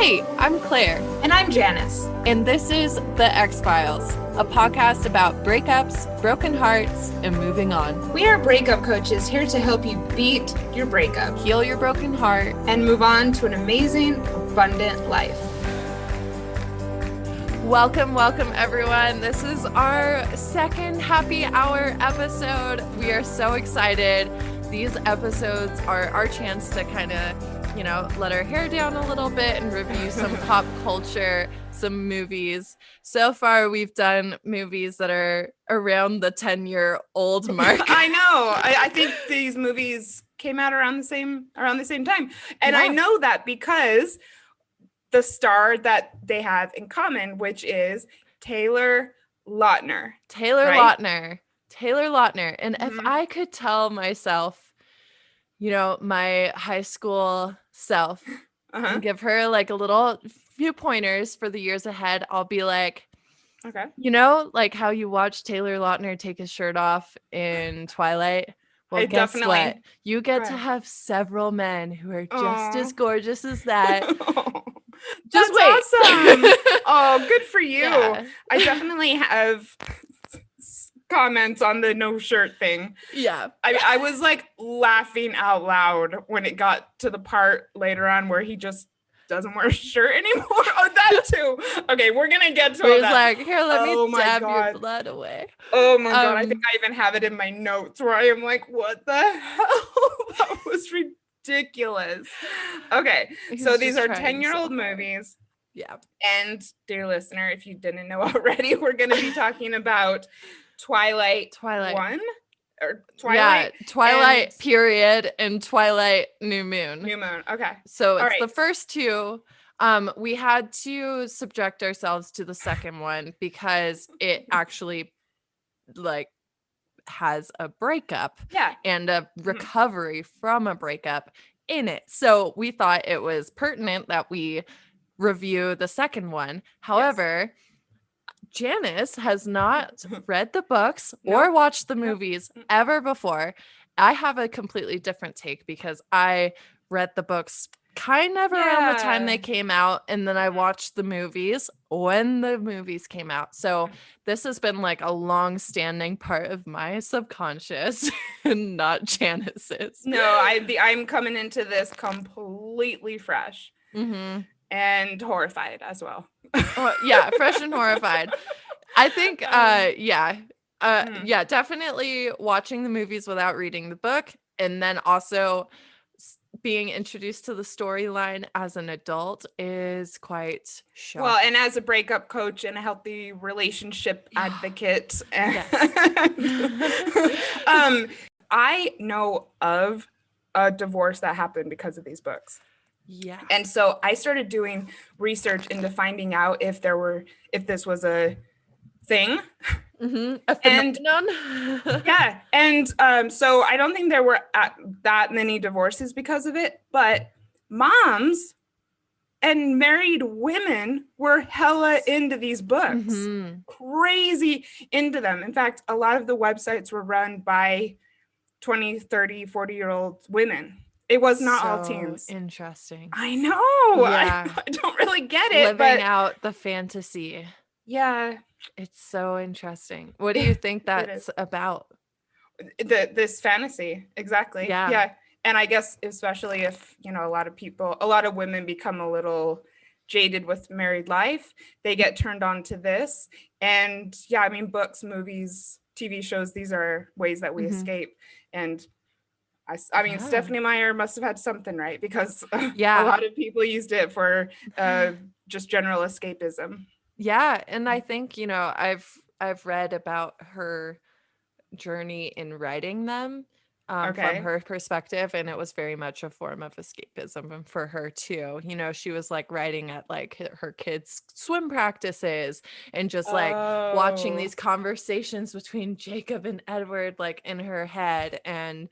Hey, I'm Claire. And I'm Janice. And this is The X-Files, a podcast about breakups, broken hearts, and moving on. We are breakup coaches here to help you beat your breakup, Heal your broken heart, and move on to an amazing, abundant life. Welcome everyone. This is our second happy hour episode. We are so excited. These episodes are our chance to kind of, let our hair down a little bit and review some pop culture, some movies. So far, we've done movies that are around the 10-year-old mark. I know. I think these movies came out around the same time. And Yeah. I know that because the star that they have in common, which is Taylor Lautner. Taylor right? Lautner. And if I could tell myself, my high school self, and give her like a little few pointers for the years ahead, I'll be like, okay, like how you watch Taylor Lautner take his shirt off in Twilight. Well, guess what? You get to have several men who are just as gorgeous as that. Just wait. Awesome. Oh, good for you. Yeah. I definitely have comments on the no shirt thing. Yeah. I was like laughing out loud when it got to the part later on where he just doesn't wear a shirt anymore. Oh, that too. Okay, we're gonna get to it. That. Like, here, let me dab your blood away. Oh my God. I think I even have it in my notes where I am like, what the hell? That was ridiculous. Okay, so these are 10-year-old movies. Yeah. And dear listener, if you didn't know already, we're going to be talking about Twilight 1 or Twilight. Yeah, Twilight period and Twilight New Moon. Okay. So it's the first two. We had to subject ourselves to the second one because it actually has a breakup and a recovery from a breakup in it. So we thought it was pertinent that we review the second one. However, Janice has not read the books or watched the movies ever before. I have a completely different take because I read the books kind of around the time they came out, and then I watched the movies when the movies came out. So this has been like a long-standing part of my subconscious and not Janice's. No, I'm coming into this completely fresh. And horrified as well. Fresh and horrified. I think definitely watching the movies without reading the book, and then also being introduced to the storyline as an adult is quite shocking. Well, and as a breakup coach and a healthy relationship advocate, I know of a divorce that happened because of these books. Yeah. And so I started doing research into finding out if this was a thing. A phenomenon. And so I don't think there were that many divorces because of it, but moms and married women were hella into these books. Crazy into them. In fact, a lot of the websites were run by 20, 30, 40-year-old women. It was not all teens. Interesting. I know. Yeah. I don't really get it. Living out the fantasy. Yeah. It's so interesting. What do you think that's about? This fantasy. Exactly. Yeah. And I guess especially if, a lot of women become a little jaded with married life, they get turned on to this. And books, movies, TV shows, these are ways that we escape. And I mean, Stephanie Meyer must have had something, right? Because a lot of people used it for just general escapism. Yeah. And I think, I've read about her journey in writing them from her perspective. And it was very much a form of escapism for her too. She was like writing at like her kids' swim practices and just like watching these conversations between Jacob and Edward, like in her head. And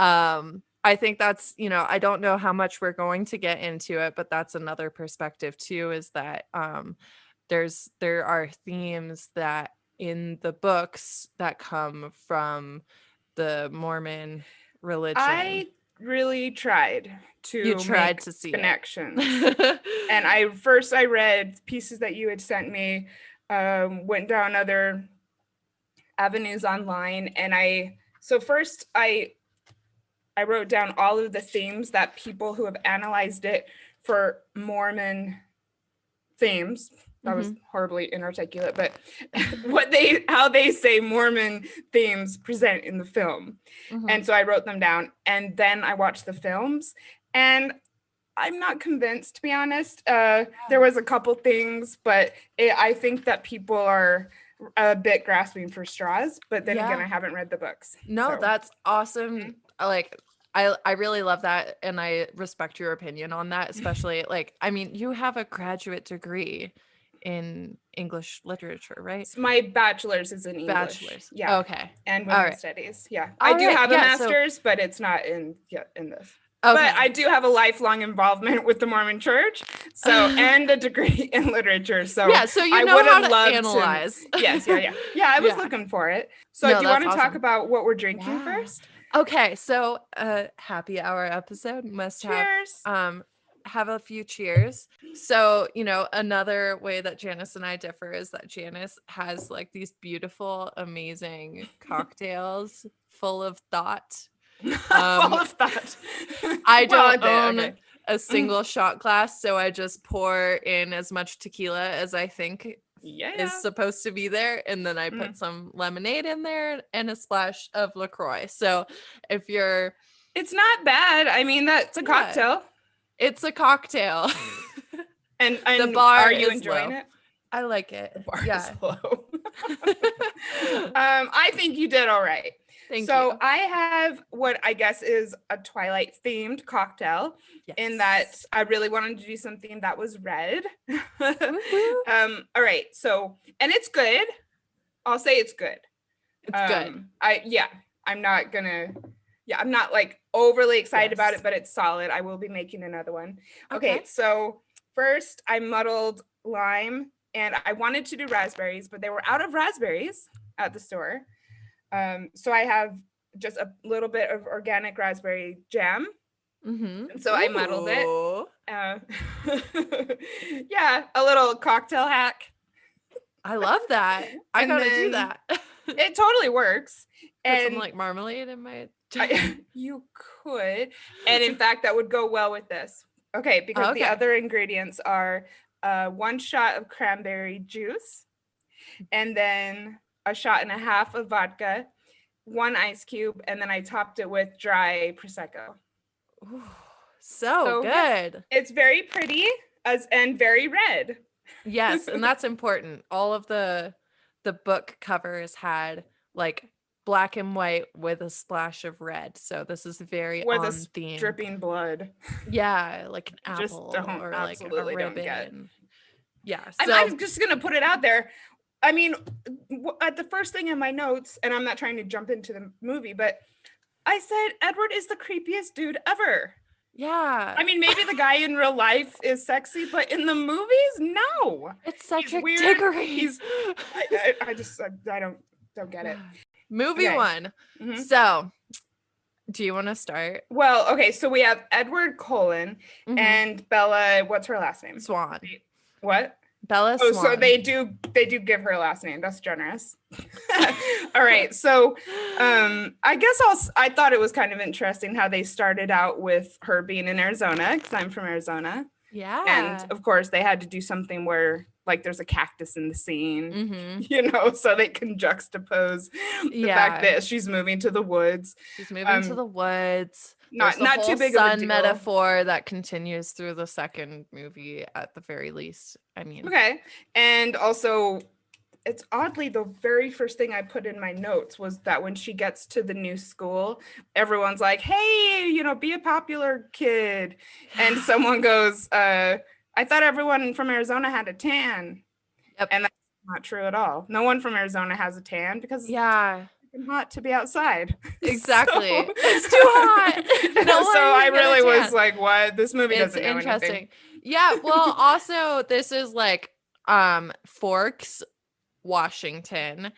I think that's, I don't know how much we're going to get into it, but that's another perspective too, is that there are themes that in the books that come from the Mormon religion. really tried to make to see connections. And I read pieces that you had sent me, went down other avenues online, and first I wrote down all of the themes that people who have analyzed it for Mormon themes. That was horribly inarticulate, but how they say Mormon themes present in the film. And so I wrote them down, and then I watched the films, and I'm not convinced, to be honest. There was a couple things, but I think that people are a bit grasping for straws, but then again, I haven't read the books. No, that's awesome. Like, I really love that, and I respect your opinion on that, especially like, I mean, you have a graduate degree in English literature, right? My bachelor's is in English. Bachelor's. Yeah. Okay. And women's studies. Yeah. I do have a master's, but it's not in this. Okay. But I do have a lifelong involvement with the Mormon Church, and a degree in literature. So yeah, so you know how to analyze. Yes, yeah. I was looking for it. So do you want to talk about what we're drinking first? Okay, so happy hour episode must have a few cheers. So, you know, another way that Janice and I differ is that Janice has like these beautiful, amazing cocktails full of thought. Full of thought. I don't own a single shot glass, so I just pour in as much tequila as I think is supposed to be there, and then I put some lemonade in there and a splash of LaCroix. So if you're, it's not bad. I mean, that's a cocktail. It's a cocktail. and the bar, are you enjoying it? I like it. The bar is low. I think you did all right. Thank you. So I have what I guess is a Twilight themed cocktail, in that I really wanted to do something that was red. All right. So, and it's good. I'll say it's good. It's good. I'm not like overly excited about it, but it's solid. I will be making another one. Okay. So first I muddled lime, and I wanted to do raspberries, but they were out of raspberries at the store. So I have just a little bit of organic raspberry jam. And so I muddled it. A little cocktail hack. I love that. I gotta do that. It totally works. Put some like marmalade in my you could. And in fact, that would go well with this. Okay, because the other ingredients are 1 shot of cranberry juice, and then a shot and a half of vodka, 1 ice cube, and then I topped it with dry Prosecco. Ooh, so good. It's very pretty and very red. Yes, and that's important. All of the book covers had like black and white with a splash of red. So this is very with on theme. Dripping blood. Yeah, like an apple or like a ribbon. Yeah. So I'm just gonna put it out there. I mean, at the first thing in my notes, and I'm not trying to jump into the movie, but I said Edward is the creepiest dude ever. Yeah. I mean, maybe the guy in real life is sexy, but in the movies, no. It's such a diggery. I don't get it. Movie one. So, do you want to start? Well, okay. So we have Edward Cullen and Bella. What's her last name? Swan. What? Bella Swan. So they do give her a last name. That's generous. All right. So I guess I thought it was kind of interesting how they started out with her being in Arizona, because I'm from Arizona. Yeah. And of course they had to do something where like there's a cactus in the scene, so they can juxtapose the fact that she's moving to the woods. She's moving to the woods. Not too big of a deal. Metaphor that continues through the second movie at the very least. I mean, okay. And also, it's oddly the very first thing I put in my notes was that when she gets to the new school, everyone's like, "Hey, be a popular kid," and someone goes, "I thought everyone from Arizona had a tan," and that's not true at all. No one from Arizona has a tan because hot to be outside. Exactly. It's too hot. So I really was like, what? This movie doesn't know anything. Yeah. Well, also this is like Forks Washington.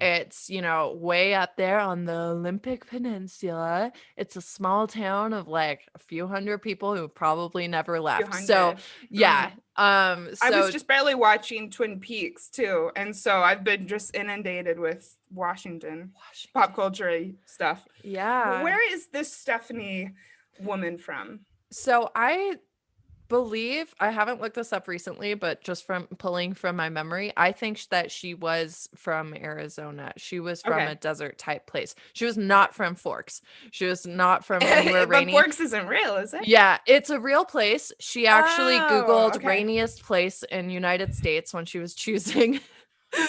It's, you know, way up there on the Olympic Peninsula. It's a small town of like a few hundred people who probably never left. So, yeah. I was So just barely watching Twin Peaks too, and so I've been just inundated with Washington pop culture stuff. yeah. Where is this Stephanie woman from? So I believe, I haven't looked this up recently, but just from pulling from my memory, I think that she was from Arizona. She was from a desert type place. She was not from Forks. She was not from anywhere rainy. But Forks isn't real, is it? Yeah, it's a real place. She actually Googled rainiest place in United States when she was choosing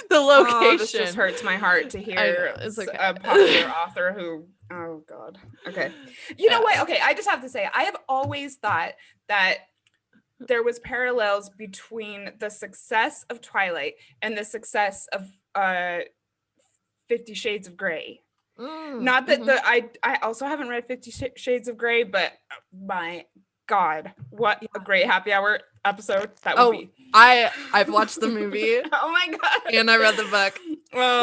the location. Oh, this just hurts my heart to hear it's okay. A popular author who, oh God. Okay. You know what? Okay, I just have to say, I have always thought that there was parallels between the success of Twilight and the success of 50 Shades of Grey. Not that I also haven't read 50 Shades of Grey, but my God, what a great happy hour episode that would be. I've watched the movie. Oh my God. And I read the book.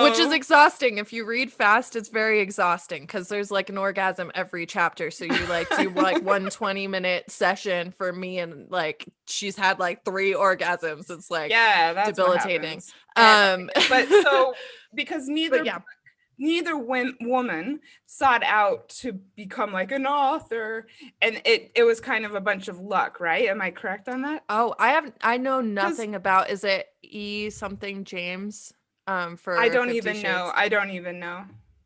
Which is exhausting. If you read fast, it's very exhausting because there's like an orgasm every chapter. So you like do like 1 20-minute session for me, and like she's had like 3 orgasms. It's like that's debilitating. But so because neither woman sought out to become like an author, and it was kind of a bunch of luck, right? Am I correct on that? Oh, I know nothing about, is it E something James? For I don't even know.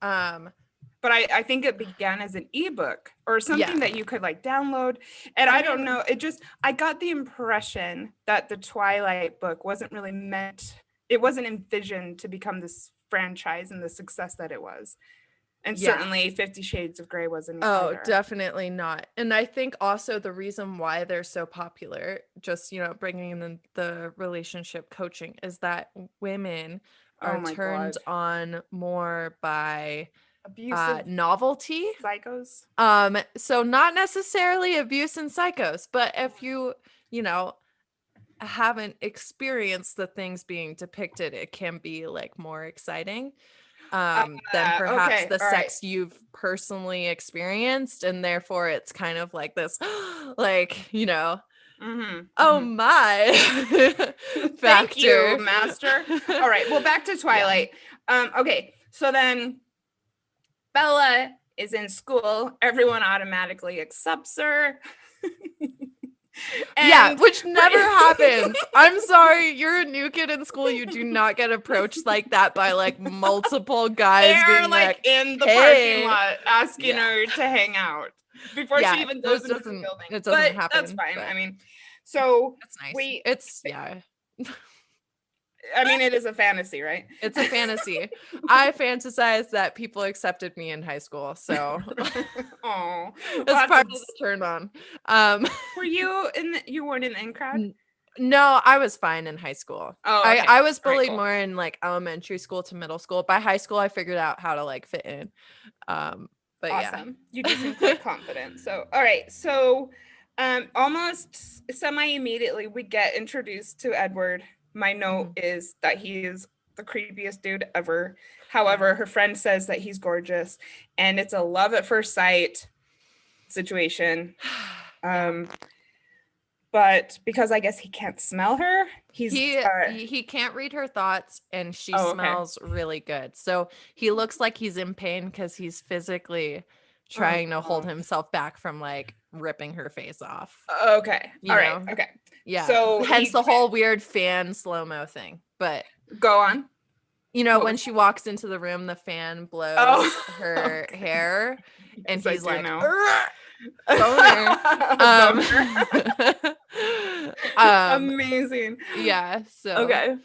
But I think it began as an ebook or something that you could like download. And I don't know. I got the impression that the Twilight book wasn't really it wasn't envisioned to become this franchise and the success that it was. And certainly 50 Shades of Grey wasn't either. Definitely not. And I think also the reason why they're so popular, just, you know, bringing in the relationship coaching, is that women are turned on more by abusive novelty, psychos. So not necessarily abuse and psychos, but if you know, haven't experienced the things being depicted, it can be like more exciting than perhaps the sex you've personally experienced, and therefore it's kind of like this like, you know, oh my factor. Thank you, master. All right, well, back to Twilight. Okay, so then Bella is in school, everyone automatically accepts her. Which never happens. I'm sorry, you're a new kid in school. You do not get approached like that by like multiple guys. They're being like in the parking lot asking her to hang out before she even goes into the building. It doesn't happen. That's fine. I mean, so that's nice. I mean, it is a fantasy, right? It's a fantasy. I fantasized that people accepted me in high school, so that's part of the turn on. Were you you weren't in the in crowd? No, I was fine in high school. I was bullied more in like elementary school to middle school. By high school, I figured out how to like fit in. But awesome. You just seem quite confident. So, all right. So, almost semi-immediately, we get introduced to Edward. My note is that he is the creepiest dude ever. However, her friend says that he's gorgeous, and it's a love at first sight situation. But because I guess he can't smell her, he can't read her thoughts, and she smells really good. So he looks like he's in pain because he's physically trying to hold himself back from like ripping her face off. Okay. All right. Okay. Yeah. So hence the whole weird fan slow-mo thing. But go on. You know, when she walks into the room, the fan blows her hair, and he's like, boner. Amazing. Yeah. So okay.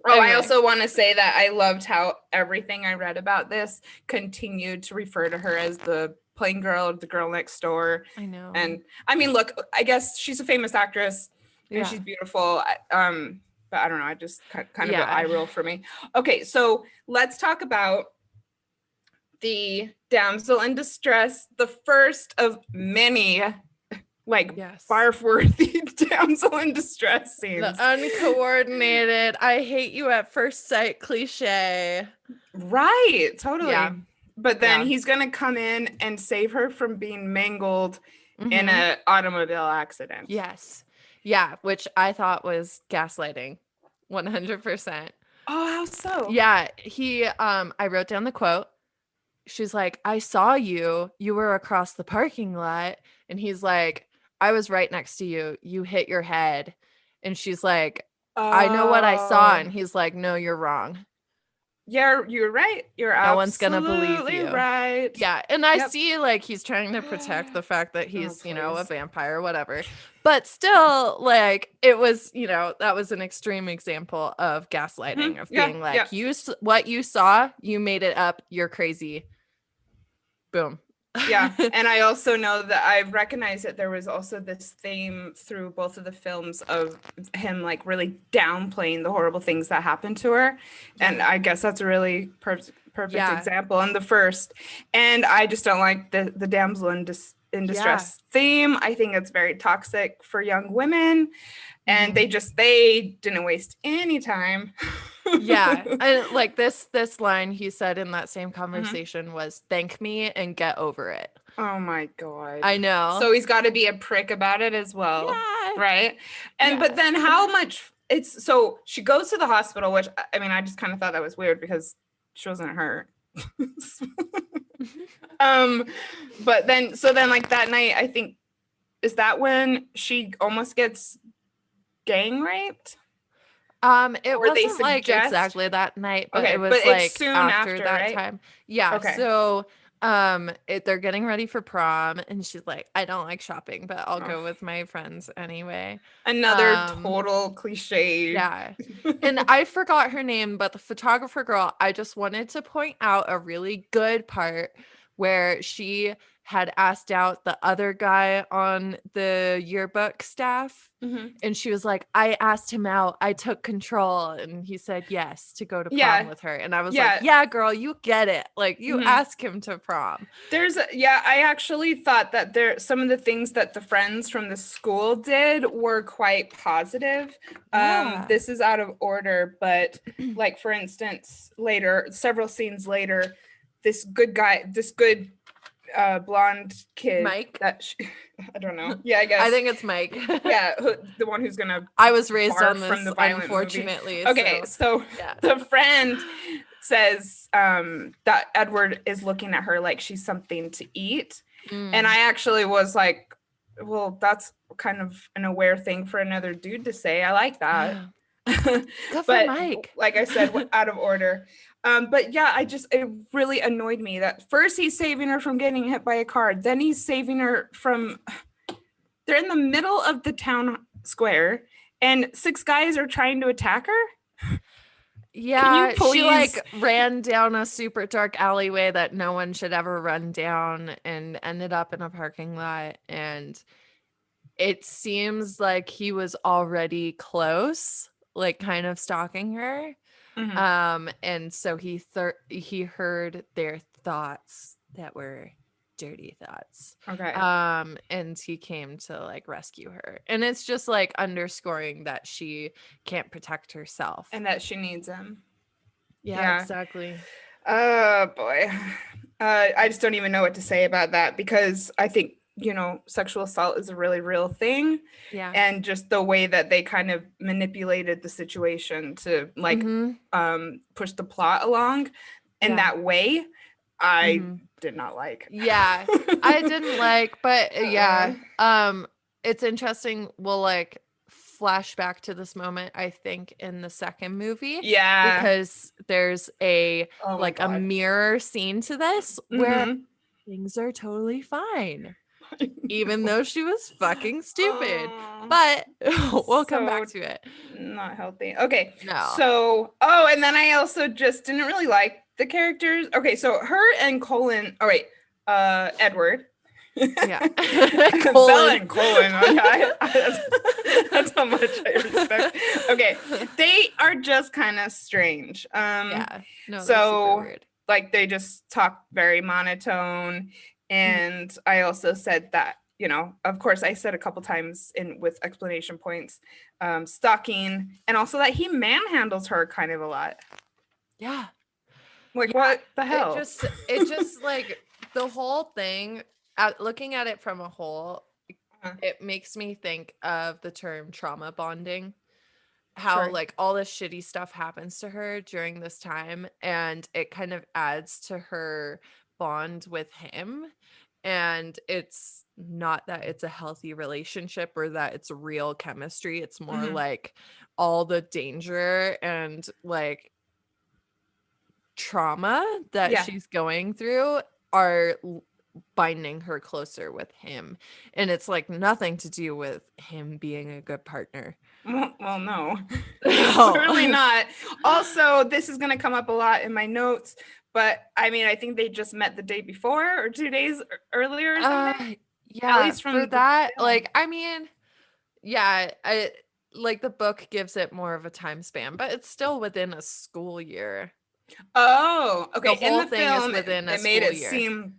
I also want to say that I loved how everything I read about this continued to refer to her as the plain girl, the girl next door. I know. And I mean, look, I guess she's a famous actress and she's beautiful. But I don't know. I just kind of an eye roll for me. Okay, so let's talk about the damsel in distress, the first of many like yes. barf-worthy damsel in distress scenes. The uncoordinated, I hate you at first sight cliche. Right, totally. Yeah. But then he's gonna come in and save her from being mangled in an automobile accident. Yes. Yeah, which I thought was gaslighting. 100%. Oh, how so? Yeah, I wrote down the quote. She's like, I saw you. You were across the parking lot. And he's like, I was right next to you. You hit your head. And she's like, I know what I saw. And he's like, no, you're wrong. Yeah, you're right. You're no one's gonna believe you. Right. Yeah, and I see like he's trying to protect the fact that he's, a vampire, whatever. But still, like it was, that was an extreme example of gaslighting, of being like, what you saw, you made it up, you're crazy. Boom. Yeah, and I also know that I recognize that there was also this theme through both of the films of him like really downplaying the horrible things that happened to her, and I guess that's a really perfect example in the first. And I just don't like the damsel in distress theme. I think it's very toxic for young women, and they didn't waste any time. Yeah, and like this line he said in that same conversation was, thank me and get over it. Oh my god, I know. So he's got to be a prick about it as well. Right. And but then how much so she goes to the hospital, which I mean I just kind of thought that was weird because she wasn't hurt. But then like that night, I think, is that when she almost gets gang raped? It wasn't like exactly that night, but it was like soon after that right? time. Yeah. Okay. So they're getting ready for prom and she's like, I don't like shopping, but I'll go with my friends anyway. Another total cliche. Yeah. And I forgot her name, but the photographer girl, I just wanted to point out a really good part where she had asked out the other guy on the yearbook staff. And she was like, I asked him out. I took control. And he said yes to go to prom with her. And I was like, yeah, girl, you get it. Like you ask him to prom. I actually thought that some of the things that the friends from the school did were quite positive. This is out of order, but like, for instance, several scenes later, this good blonde kid, Mike, I don't know. Yeah, I guess I think it's Mike. Yeah, the one who's gonna. I was raised on this, from the unfortunately. Movie. Okay, so the friend says that Edward is looking at her like she's something to eat, and I actually was like, well, that's kind of an aware thing for another dude to say. I like that. Good for Mike. Like I said, out of order. But yeah, it really annoyed me that first he's saving her from getting hit by a car. Then he's saving her from, they're in the middle of the town square and 6 guys are trying to attack her. Yeah, she like ran down a super dark alleyway that no one should ever run down and ended up in a parking lot. And it seems like he was already close, like kind of stalking her. And so he heard their thoughts that were dirty thoughts. Okay. And he came to like rescue her. And it's just like underscoring that she can't protect herself. And that she needs him. Yeah. Exactly. Oh boy. I just don't even know what to say about that because I think, sexual assault is a really real thing. Yeah. And just the way that they kind of manipulated the situation to like push the plot along in that way, I did not like. Yeah. I didn't like, but it's interesting. We'll like flash back to this moment, I think, in the second movie. Yeah. Because there's a mirror scene to this where things are totally fine. Even though she was fucking stupid. But we'll come back to it. Not healthy. Okay. No. So, and then I also just didn't really like the characters. Okay, so her and Cullen, Edward. Yeah. Bella and Cullen. That's how much I respect. Okay. They are just kind of strange. Yeah. No, so super weird. Like they just talk very monotone. And I also said that you know, of course, I said a couple times with explanation points, stalking, and also that he manhandles her kind of a lot. Yeah. Like, what the hell? It just like the whole thing, looking at it from a whole, it makes me think of the term trauma bonding. How like all this shitty stuff happens to her during this time, and it kind of adds to her bond with him. And it's not that it's a healthy relationship or that it's real chemistry. It's more like all the danger and like trauma that she's going through are binding her closer with him, and it's like nothing to do with him being a good partner. Well, no. Clearly not. Also, this is going to come up a lot in my notes, but I mean, I think they just met the day before or 2 days earlier or something. Yeah, at least from for that, like, I mean, yeah, like the book gives it more of a time span, but it's still within a school year. Oh, okay. The whole thing is within a school year. It made it seem,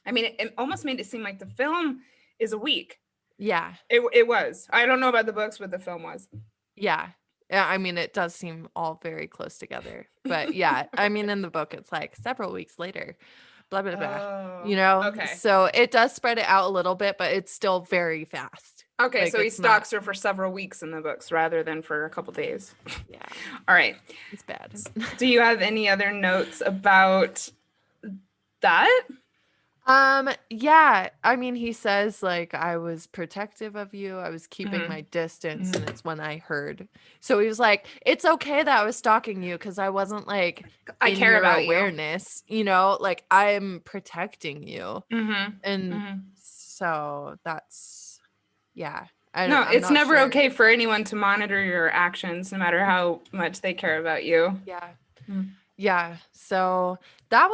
I mean, it almost made it seem like the film is a week. Yeah. It was. I don't know about the books, but the film was. Yeah. I mean, it does seem all very close together. But yeah, I mean, in the book, it's like several weeks later, blah, blah, blah. You know? Okay. So it does spread it out a little bit, but it's still very fast. Okay, like, so he stalks her for several weeks in the books rather than for a couple days. Yeah. All right. It's bad. Do you have any other notes about that? Yeah, I mean, he says like, I was protective of you, I was keeping my distance, and it's when I heard. So he was like, it's okay that I was stalking you because I wasn't like, I care about awareness, you know, like I'm protecting you. And so that's, yeah. It's never okay for anyone to monitor your actions, no matter how much they care about you. Yeah. Yeah, so that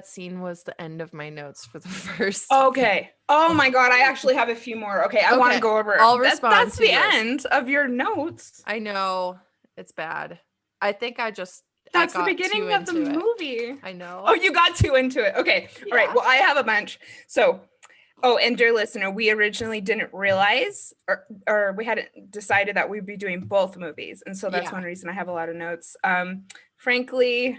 scene was the end of my notes for the first. Okay. Oh my God, I actually have a few more. Okay, I want to go over. I'll respond. That's the end of your notes. I know, it's bad. I think that's the beginning of the movie. I know. Oh, you got too into it. Okay. Yeah. All right. Well, I have a bunch. So, and dear listener, we originally didn't realize or we hadn't decided that we'd be doing both movies. And so that's one reason I have a lot of notes. Frankly,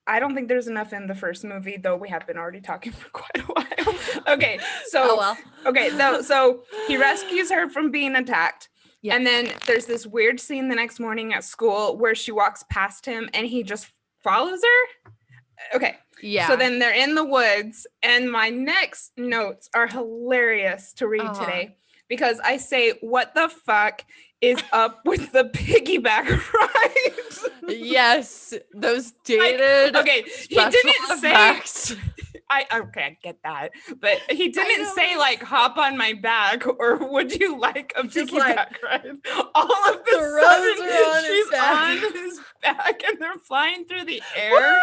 I don't think there's enough in the first movie, though we have been already talking for quite a while. Okay. So, so he rescues her from being attacked. Yeah. And then there's this weird scene the next morning at school where she walks past him and he just follows her. Okay. Yeah. So then they're in the woods, and my next notes are hilarious to read today because I say, what the fuck is up with the piggyback rides? Yes. Those dated. Okay. He didn't say. I get that, but he didn't say like hop on my back or would you like a piggyback ride? All of the sudden she's on his back and they're flying through the air.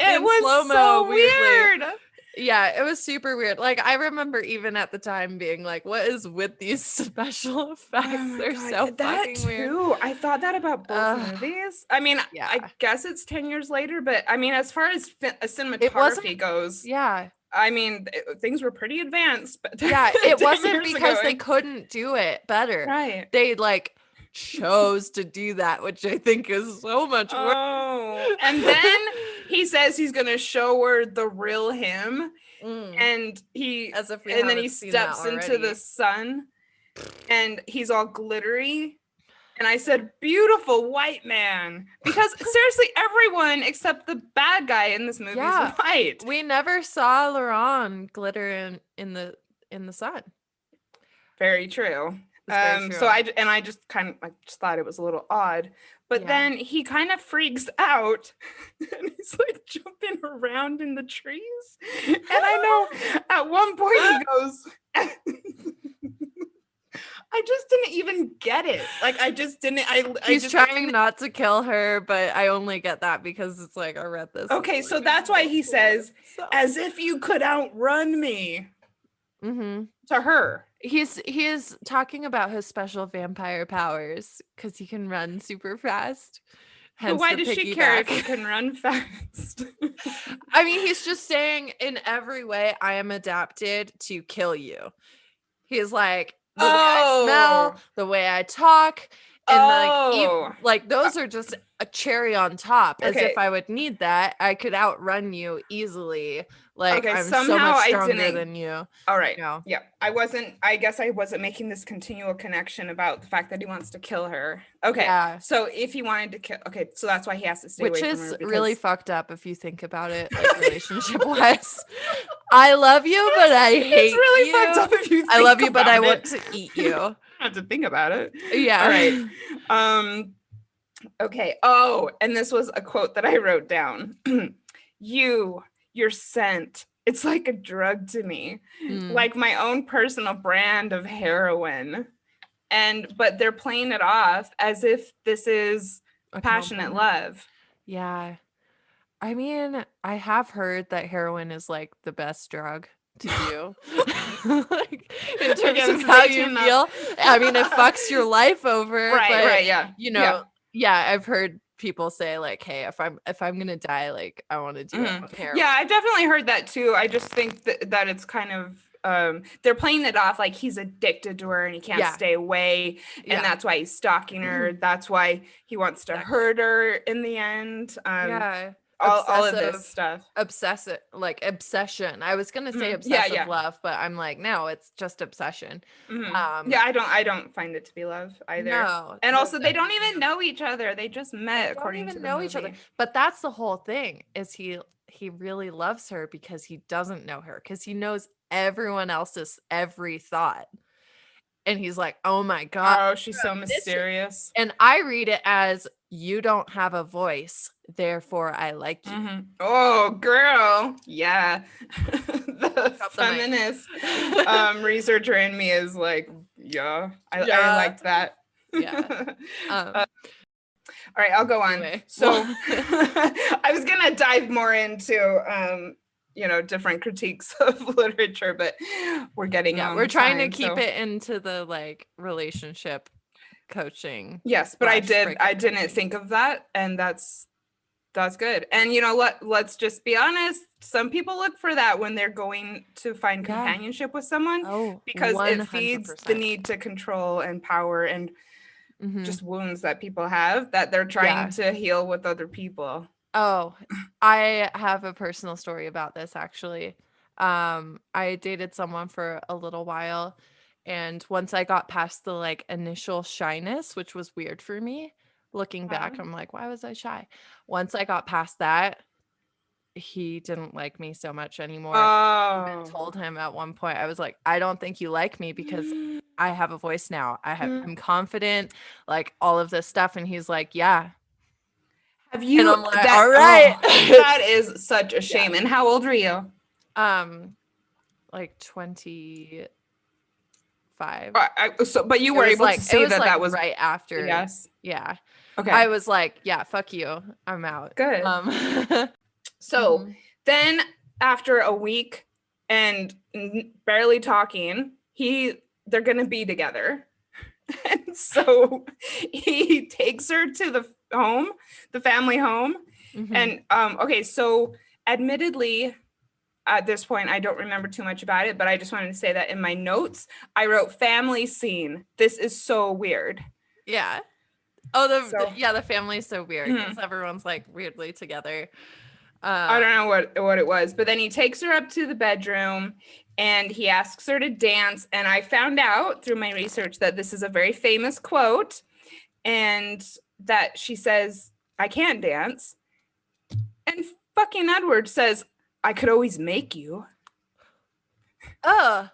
It was slow-mo, so weird. Yeah, it was super weird. Like I remember even at the time being like, what is with these special effects? They're so fucking weird. I thought that about both movies. I mean, I guess it's 10 years later, but I mean, as far as cinematography goes, I mean, things were pretty advanced. But yeah, it wasn't because they couldn't do it better. Right. They like chose to do that, which I think is so much worse. Oh, and then he says he's gonna show her the real him, and then he steps into the sun, and he's all glittery. And I said, "Beautiful white man," because seriously, everyone except the bad guy in this movie is white. We never saw Laurent glitter in the sun. Very true. So I just thought it was a little odd, but then he kind of freaks out and he's like jumping around in the trees. And I know at one point he goes, I just didn't even get it. Like I just didn't. He's trying not to kill her, but I only get that because it's like I read this. Okay, so that's why he says, "As if you could outrun me." To her. He is talking about his special vampire powers because he can run super fast. Hence why does she care if you can run fast? I mean, he's just saying in every way, I am adapted to kill you. He's like, the way I smell, the way I talk, and like those are just a cherry on top. As if I would need that, I could outrun you easily. Like I'm so much stronger than you. All right. Yeah. I guess I wasn't making this continual connection about the fact that he wants to kill her. Okay. Yeah. So if he wanted to kill, so that's why he has to stay away from her. Which is really fucked up if you think about it, like relationship wise. I love you, but I hate you. It's really fucked up if you think I love you, but I want to eat you. I have to think about it. Yeah. All right. Okay. Oh, and this was a quote that I wrote down. Your scent. It's like a drug to me, like my own personal brand of heroin. But they're playing it off as if this is passionate love. Yeah. I mean, I have heard that heroin is like the best drug to do. Like, in terms of how you feel. I mean, it fucks your life over. Right, yeah. You know, yeah, I've heard people say like, hey, if I'm gonna die, like I want to do it with heroin. Yeah, I definitely heard that too. I just think that it's kind of they're playing it off like he's addicted to her and he can't stay away, and that's why he's stalking her. That's why he wants to hurt her in the end. All of this stuff. Obsession. I was gonna say obsessive love, but I'm like, no, it's just obsession. I don't find it to be love either. No, and also they don't even know each other. They just met. According to the movie. Each other. But that's the whole thing. Is he really loves her because he doesn't know her, because he knows everyone else's every thought. And he's like, oh my God. Oh, she's so mysterious. And I read it as, you don't have a voice, therefore I like you. Oh, girl. Yeah. The feminist researcher in me is like, I liked that. Yeah. All right, I'll go on. Anyway. So I was going to dive more into different critiques of literature, but we're getting we're trying to keep it into the like relationship coaching. Yes, but I didn't think of that, and that's good. And let's just be honest, some people look for that when they're going to find companionship with someone, because 100%. It feeds the need to control and power and just wounds that people have that they're trying to heal with other people. Oh, I have a personal story about this, actually. I dated someone for a little while, and once I got past the like initial shyness, which was weird for me, looking back, I'm like, why was I shy? Once I got past that, he didn't like me so much anymore. I even told him at one point, I was like, I don't think you like me because I have a voice now. I'm confident, like all of this stuff. And he's like, yeah. Have you? And I'm like, all right. That is such a shame. And how old were you? Like 25. But you were able to see that was right after. Yes. Yeah. Okay. I was like, yeah, fuck you. I'm out. Good. So then after a week and barely talking, they're going to be together. And so he takes her to the family home. And so admittedly, at this point, I don't remember too much about it, but I just wanted to say that in my notes, I wrote family scene. This is so weird. Yeah. Oh, the family's so weird because everyone's like weirdly together. I don't know what it was, but then he takes her up to the bedroom and he asks her to dance. And I found out through my research that this is a very famous quote, and that she says, I can't dance. And fucking Edward says, I could always make you. Yeah,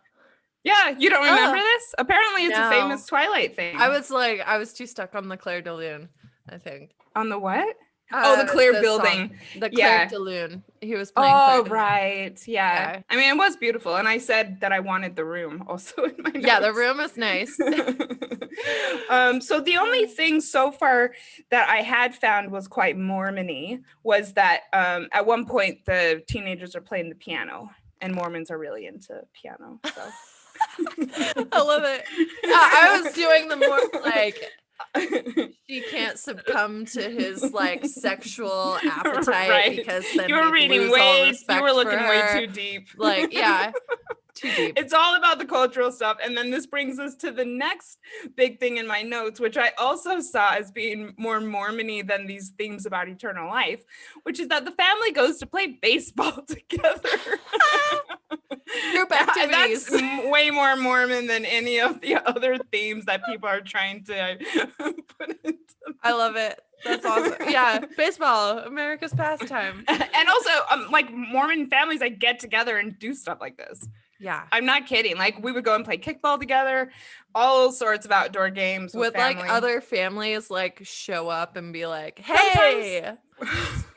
you don't remember this? Apparently it's a famous Twilight thing. I was too stuck on the Clair de Lune, I think. On the what? The Clair building. Song. The Clair de Lune. He was playing Clair de Lune. Right. Yeah. I mean, it was beautiful. And I said that I wanted the room also in my notes. Yeah, the room is nice. So the only thing so far that I had found was quite Mormon-y was that at one point the teenagers are playing the piano, and Mormons are really into piano. So. I love it. I was doing the more like She can't succumb to his like sexual appetite because then you were reading you were looking way too deep. Like, yeah. Too deep. It's all about the cultural stuff. And then this brings us to the next big thing in my notes, which I also saw as being more Mormon-y than these themes about eternal life, which is that the family goes to play baseball together. Group activities. That's way more Mormon than any of the other themes that people are trying to put into. I love it. That's awesome. Yeah, baseball, America's pastime. And also, like Mormon families, like get together and do stuff like this. Yeah, I'm not kidding. Like we would go and play kickball together, all sorts of outdoor games with like other families like show up and be like, "Hey,"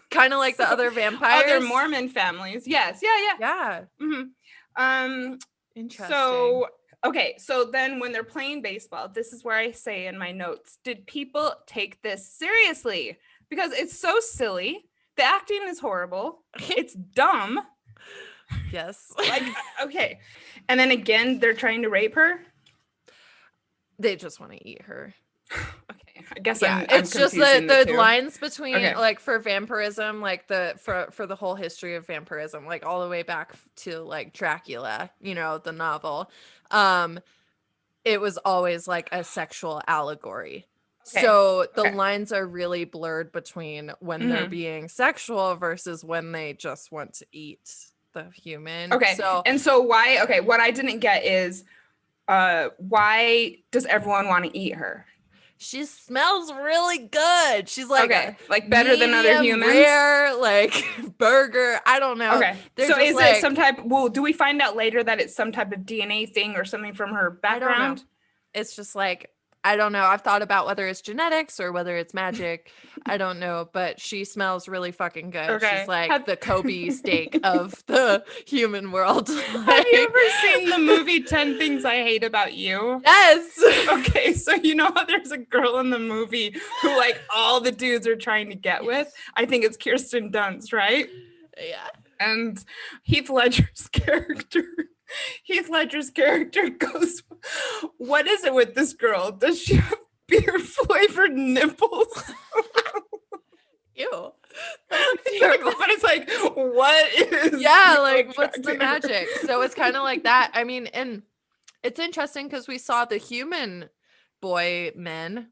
kind of like the other vampires, other Mormon families. Yes, yeah. Mm-hmm. Interesting. So okay, so then when they're playing baseball, this is where I say in my notes: did people take this seriously? Because it's so silly. The acting is horrible. It's dumb. Yes. Like, okay. And then again, they're trying to rape her. They just want to eat her. Okay. I guess it's just the lines between like for vampirism, like for the whole history of vampirism, like all the way back to like Dracula, you know, the novel. It was always like a sexual allegory. Okay. So the lines are really blurred between when they're being sexual versus when they just want to eat the human. Okay. So why, what I didn't get is why does everyone want to eat her? She smells really good. She's like like better than other humans. Rare, like burger. I don't know. Okay. So is it some type? Well, do we find out later that it's some type of DNA thing or something from her background? I don't know. It's just like, I don't know. I've thought about whether it's genetics or whether it's magic. I don't know, but she smells really fucking good. Okay. She's like the Kobe steak of the human world. Have you ever seen the movie 10 Things I Hate About You? Yes. Okay, so you know how there's a girl in the movie who like all the dudes are trying to get with? I think it's Kirsten Dunst, right? Yeah. And Heath Ledger's character goes, what is it with this girl? Does she have beer flavored nipples? Ew. But it's like, what is like what's the magic? So it's kind of like that. I mean, and it's interesting because we saw the human men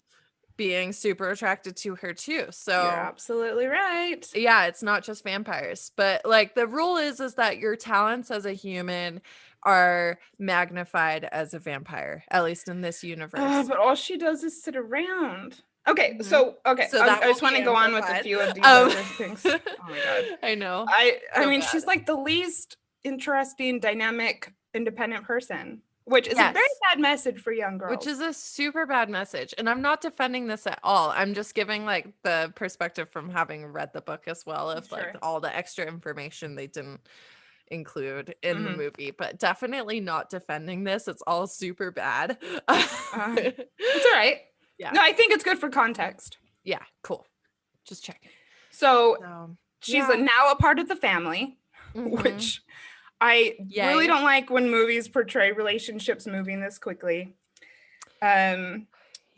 being super attracted to her too. So you're absolutely right. Yeah, it's not just vampires, but like the rule is that your talents as a human are magnified as a vampire, at least in this universe. But all she does is sit around. Okay, so I just want to go on with a few of these other things. Oh my god, I know. I mean, she's like the least interesting, dynamic, independent person, which is a very bad message for young girls. Which is a super bad message, and I'm not defending this at all. I'm just giving like the perspective from having read the book as well of like all the extra information they didn't include in the movie, but definitely not defending this. It's all super bad. It's all right. Yeah. No, I think it's good for context. Yeah, cool. Just checking. So she's now a part of the family, which I really don't like when movies portray relationships moving this quickly. And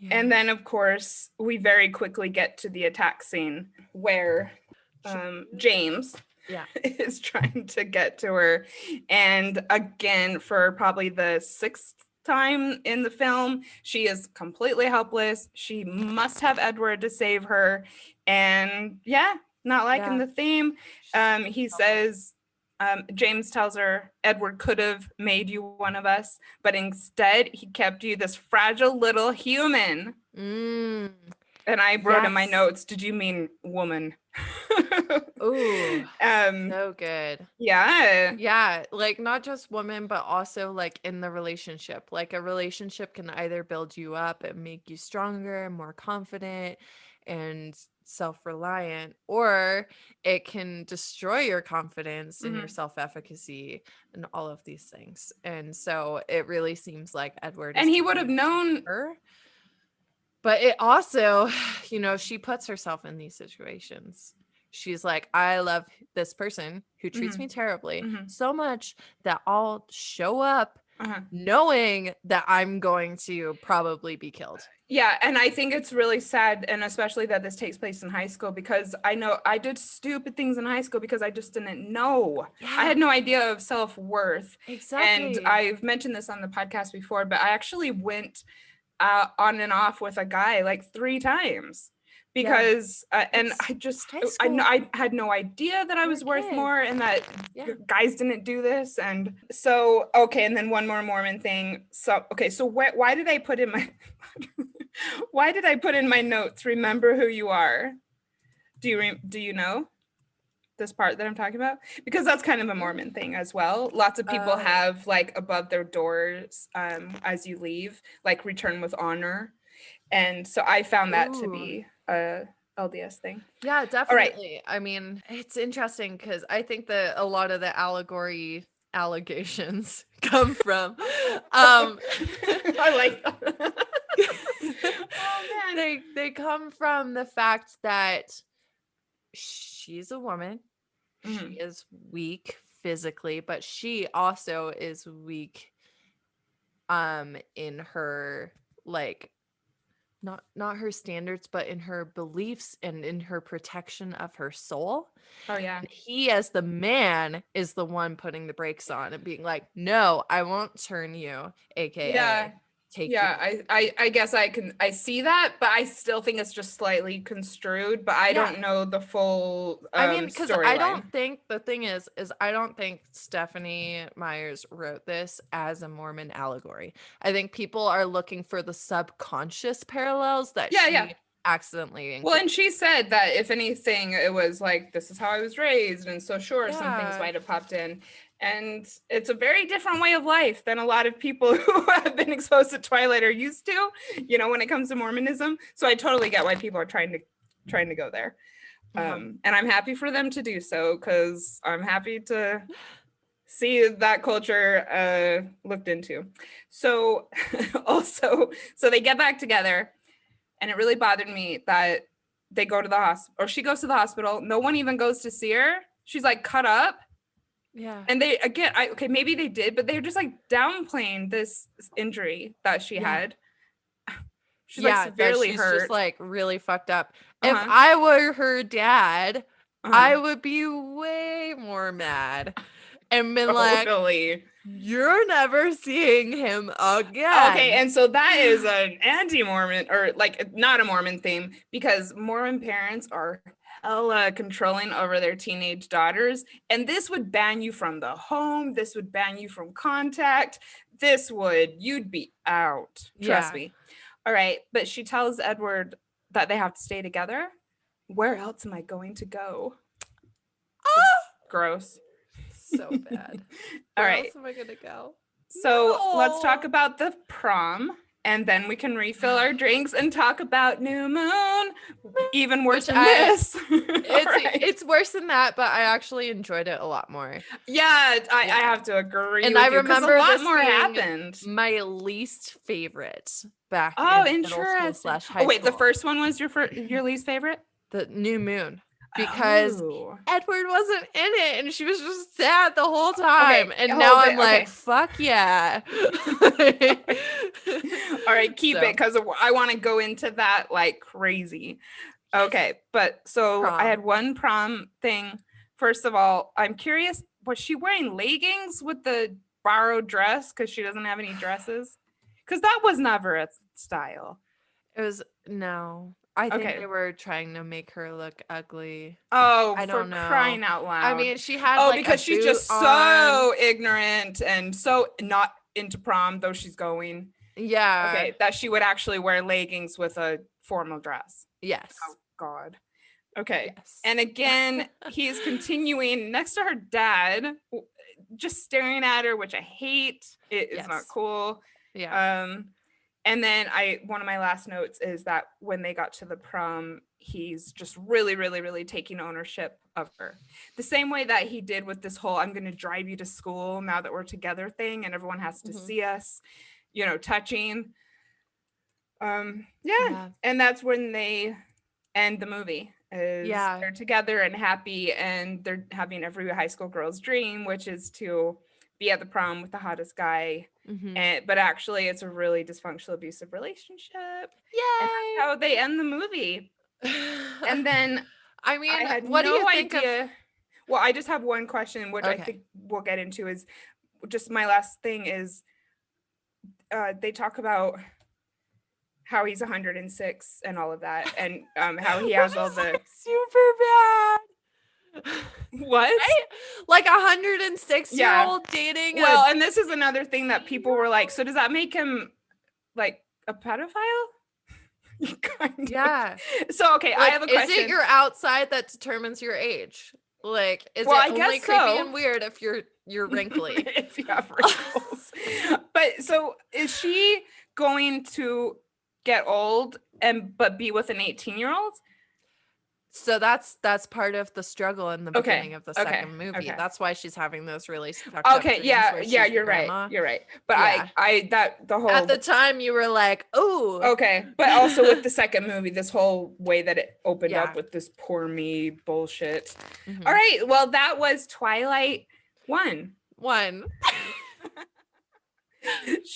then, of course, we very quickly get to the attack scene where James is trying to get to her. And again, for probably the 6th time in the film, she is completely helpless. She must have Edward to save her. And not liking the theme. He says, James tells her Edward could have made you one of us, but instead he kept you this fragile little human. And I wrote in my notes, did you mean woman? Ooh, so good. Yeah, like not just woman, but also like in the relationship. Like a relationship can either build you up and make you stronger, more confident, and self-reliant, or it can destroy your confidence and your self-efficacy and all of these things. And so it really seems like Edward, and he would have known her. But it also, you know, she puts herself in these situations. She's like, I love this person who treats me terribly so much that I'll show up knowing that I'm going to probably be killed. Yeah, and I think it's really sad, and especially that this takes place in high school, because I know I did stupid things in high school because I just didn't know. Yeah. I had no idea of self-worth. Exactly. And I've mentioned this on the podcast before, but I actually went on and off with a guy like 3 times because and I had no idea that I was worth more and that guys didn't do this. And so okay, and then one more Mormon thing. So okay, so why did I put in my why did I put in my notes, remember who you are? Do you know this part that I'm talking about? Because that's kind of a Mormon thing as well. Lots of people have like above their doors as you leave, like return with honor. And so I found that to be a LDS thing. Yeah, definitely. Right. I mean, it's interesting because I think that a lot of the allegations come from I like that. Oh man. They come from the fact that she's a woman. She is weak physically, but she also is weak in her like not her standards, but in her beliefs and in her protection of her soul. Oh yeah. And he, as the man, is the one putting the brakes on and being like, no, I won't turn you, aka take you. I guess I see that, but I still think it's just slightly construed, but I don't know the full I mean, because I don't think the thing is I don't think Stephanie Myers wrote this as a Mormon allegory. I think people are looking for the subconscious parallels that she accidentally included. Well, and she said that if anything, it was like, this is how I was raised, and so sure, some things might have popped in. And it's a very different way of life than a lot of people who have been exposed to Twilight are used to, you know, when it comes to Mormonism. So I totally get why people are trying to go there. And I'm happy for them to do so, because I'm happy to see that culture looked into. So also, so they get back together, and it really bothered me that they go to the hospital, or she goes to the hospital. No one even goes to see her. She's like cut up. Yeah. And they, again, okay, maybe they did, but they're just like downplaying this injury that she had. She's like severely hurt. Just like really fucked up. If I were her dad, I would be way more mad and been like, you're never seeing him again. Okay, and so that is an anti-Mormon, or like not a Mormon theme, because Mormon parents are hella controlling over their teenage daughters, and this would ban you from the home. This would ban you from contact. You'd be out. Trust me. All right, but she tells Edward that they have to stay together. Where else am I going to go? Gross. So bad. All right. Where else am I gonna go? So let's talk about the prom, and then we can refill our drinks and talk about New Moon. Even worse than this. It's worse than that, but I actually enjoyed it a lot more. Yeah, I have to agree. And I remember a lot more happened. My least favorite back in middle school / high school. Wait, the first one was your least favorite? The New Moon. Because Edward wasn't in it, and she was just sad the whole time. Okay, and now I'm like, fuck yeah. All right, keep it, because I want to go into that like crazy. Okay, but so prom. I had one prom thing. First of all, I'm curious, was she wearing leggings with the borrowed dress because she doesn't have any dresses? Because that was never a style. It was, no. I think they were trying to make her look ugly. Oh, I don't know. Crying out loud. I mean, she had because she's just so ignorant and so not into prom, though she's going. Yeah. Okay, that she would actually wear leggings with a formal dress. Yes. Oh, God. Okay. Yes. And again, he's continuing next to her dad, just staring at her, which I hate. It is not cool. Yeah. And then one of my last notes is that when they got to the prom, he's just really, really, really taking ownership of her. The same way that he did with this whole, I'm going to drive you to school now that we're together thing, and everyone has to see us, you know, touching. Yeah. And that's when they end the movie. They're together and happy, and they're having every high school girl's dream, which is to be at the prom with the hottest guy. But actually it's a really dysfunctional, abusive relationship. Yay! And that's how they end the movie. And then I mean, I had what do you think idea. Well, I just have one question, which I think we'll get into, is just my last thing is they talk about how he's 106 and all of that, and how he has all the super bad. What? Right? Like 106-year-old dating. Well, and this is another thing that people were like, so does that make him like a pedophile? Yeah. So okay, I have a question. Is it your outside that determines your age? Like, is it only creepy and weird if you're wrinkly? If you have wrinkles. But so is she going to get old but be with an 18-year-old? So that's part of the struggle in the beginning of the second movie. That's why she's having those really fucked up dreams yeah, you're right. You're right. But I that the whole at the time you were like, oh, okay. But also with the second movie, this whole way that it opened up with this poor me bullshit. All right. Well, that was Twilight 1.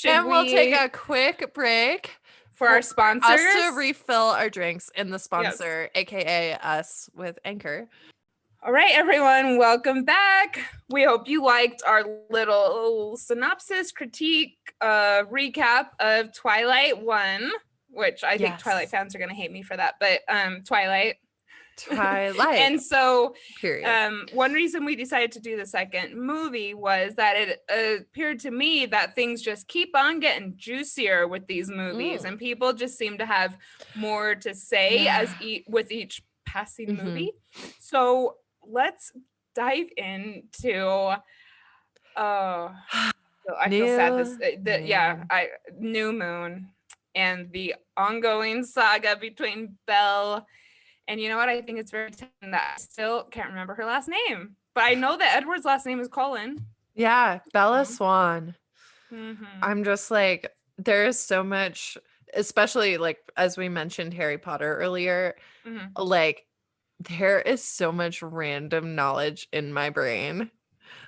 And we'll take a quick break for our sponsors, us to refill our drinks in the sponsor, aka us with Anchor. All right, everyone, welcome back. We hope you liked our little synopsis, critique, recap of Twilight 1, which I think Twilight fans are going to hate me for that, but Twilight. And so one reason we decided to do the second movie was that it appeared to me that things just keep on getting juicier with these movies, and people just seem to have more to say with each passing movie. So let's dive into I feel sad New Moon and the ongoing saga between Belle. And you know what? I think it's very telling that I still can't remember her last name. But I know that Edward's last name is Cullen. Yeah, Bella Swan. I'm just like, there's so much, especially like, as we mentioned Harry Potter earlier, like, there is so much random knowledge in my brain.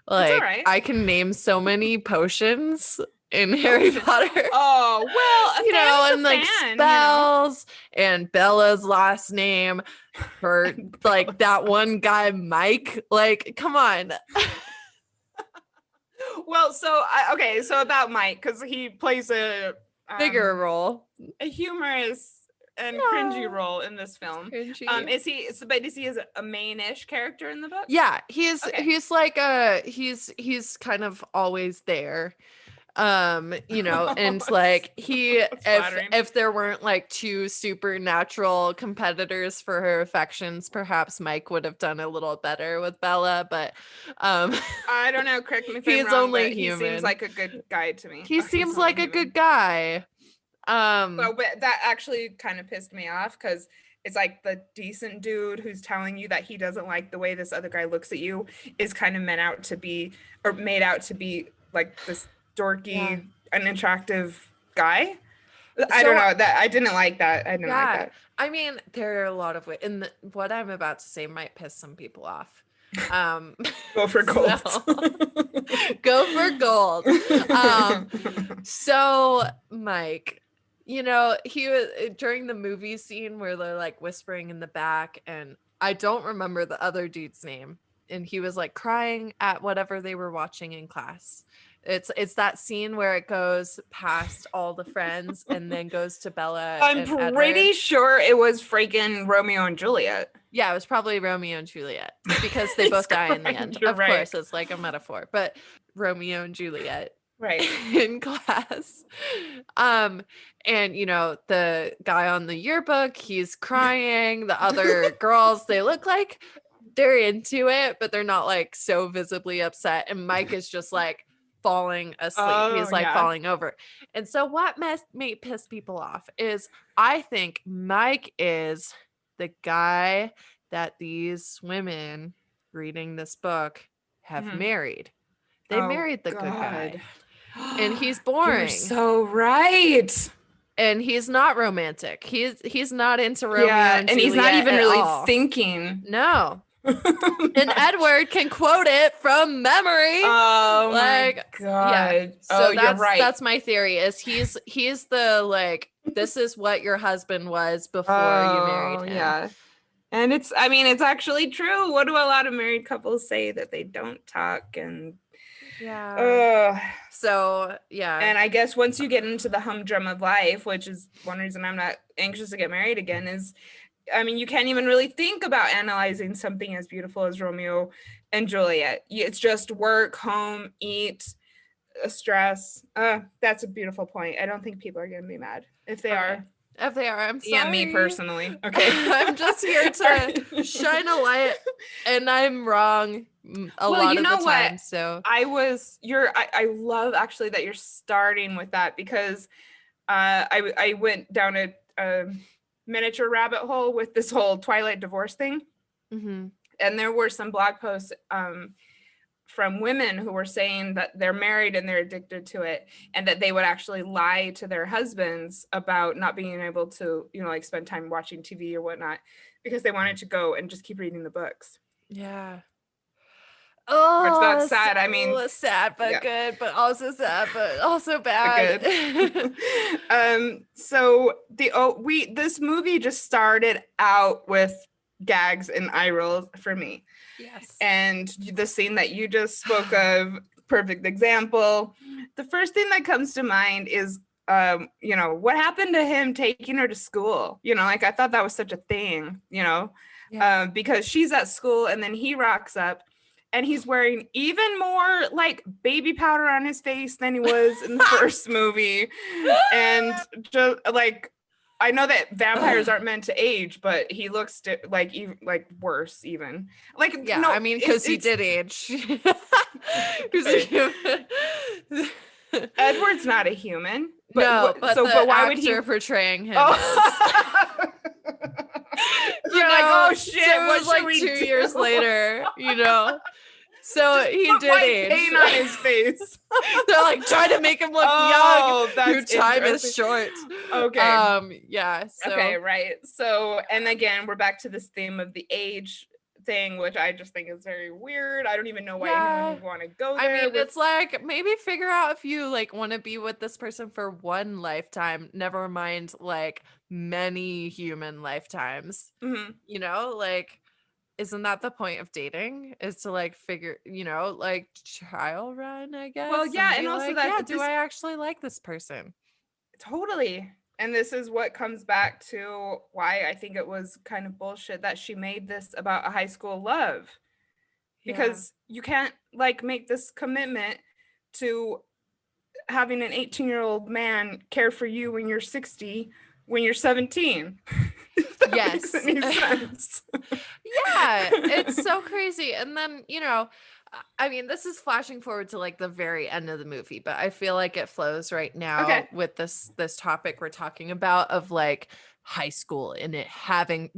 Like, I can name so many potions in Harry Potter. Oh, well, you know, and like spells and Bella's last name for like that one guy, Mike. Like, come on. Well, so about Mike, because he plays a bigger role, a humorous and cringy role in this film. Is he a main-ish character in the book? Yeah, he's like he's kind of always there. You know, and like if there weren't like two supernatural competitors for her affections, perhaps Mike would have done a little better with Bella, but I don't know, correct me if I'm wrong, only human. He seems like a good guy to me. He seems like a good guy. But that actually kind of pissed me off, because it's like the decent dude who's telling you that he doesn't like the way this other guy looks at you is kind of made out to be like this dorky, unattractive guy. I don't know, that I didn't like that. I didn't like that. I mean, there are a lot of ways, and what I'm about to say might piss some people off. Go for gold. Go for gold. So Mike, you know, he was during the movie scene where they're like whispering in the back, and I don't remember the other dude's name, and he was like crying at whatever they were watching in class. It's that scene where it goes past all the friends and then goes to Bella. I'm pretty sure it was freaking Romeo and Juliet. Yeah, it was probably Romeo and Juliet, because they both die in the end. Of course, it's like a metaphor, but Romeo and Juliet, right, in class. And you know, the guy on the yearbook, he's crying. The other girls, they look like they're into it, but they're not like so visibly upset. And Mike is just like falling asleep. He's like falling over. And so what may piss people off is, I think Mike is the guy that these women reading this book have married. They married the good guy. And he's boring. You're so right. And he's not romantic. He's not into Romeo and Juliet, and he's not even really thinking. No. And Edward can quote it from memory. Oh my God. Yeah. So that's my theory is he's the like, this is what your husband was before you married him. Yeah. And it's actually true. What do a lot of married couples say? That they don't talk and so yeah. And I guess once you get into the humdrum of life, which is one reason I'm not anxious to get married again, is you can't even really think about analyzing something as beautiful as Romeo and Juliet. It's just work, home, eat, stress. That's a beautiful point. I don't think people are going to be mad. If they are, I'm sorry. Yeah, me personally. Okay. I'm just here to shine a light, and I'm wrong a lot of the time. So I love actually that you're starting with that, because I went down a miniature rabbit hole with this whole Twilight divorce thing. Mm-hmm. And there were some blog posts from women who were saying that they're married and they're addicted to it, and that they would actually lie to their husbands about not being able to, like spend time watching TV or whatnot, because they wanted to go and just keep reading the books. Yeah. Oh, that's sad. So sad but good, but also sad but also bad. So this movie just started out with gags and eye rolls for me. Yes. And the scene that you just spoke of, perfect example. The first thing that comes to mind is what happened to him taking her to school? Like, I thought that was such a thing, because she's at school and then he rocks up. And he's wearing even more like baby powder on his face than he was in the first movie. And just like, I know that vampires aren't meant to age, but he looks like worse even. Like, yeah, no, because he did age. Edward's not a human. But why would he portraying him? You're like, oh shit! So what was like 2 years later, So he did age. Paint on his face. They're like trying to make him look young. Your time is short. Okay. Yeah. So. Okay. Right. So, and again, we're back to this theme of the age thing, which I just think is very weird. I don't even know why anyone would want to go there. It's like, maybe figure out if you like want to be with this person for one lifetime, never mind like many human lifetimes. Mm-hmm. Like, isn't that the point of dating, is to like figure, like trial run, I guess? Well, yeah. And also like, do I actually like this person? Totally. And this is what comes back to why I think it was kind of bullshit that she made this about a high school love. Because you can't like make this commitment to having an 18-year-old man care for you when you're 60, when you're 17. Yes. Makes any sense. Yeah, it's so crazy. And then, this is flashing forward to like the very end of the movie, but I feel like it flows right now with this topic we're talking about of like high school and having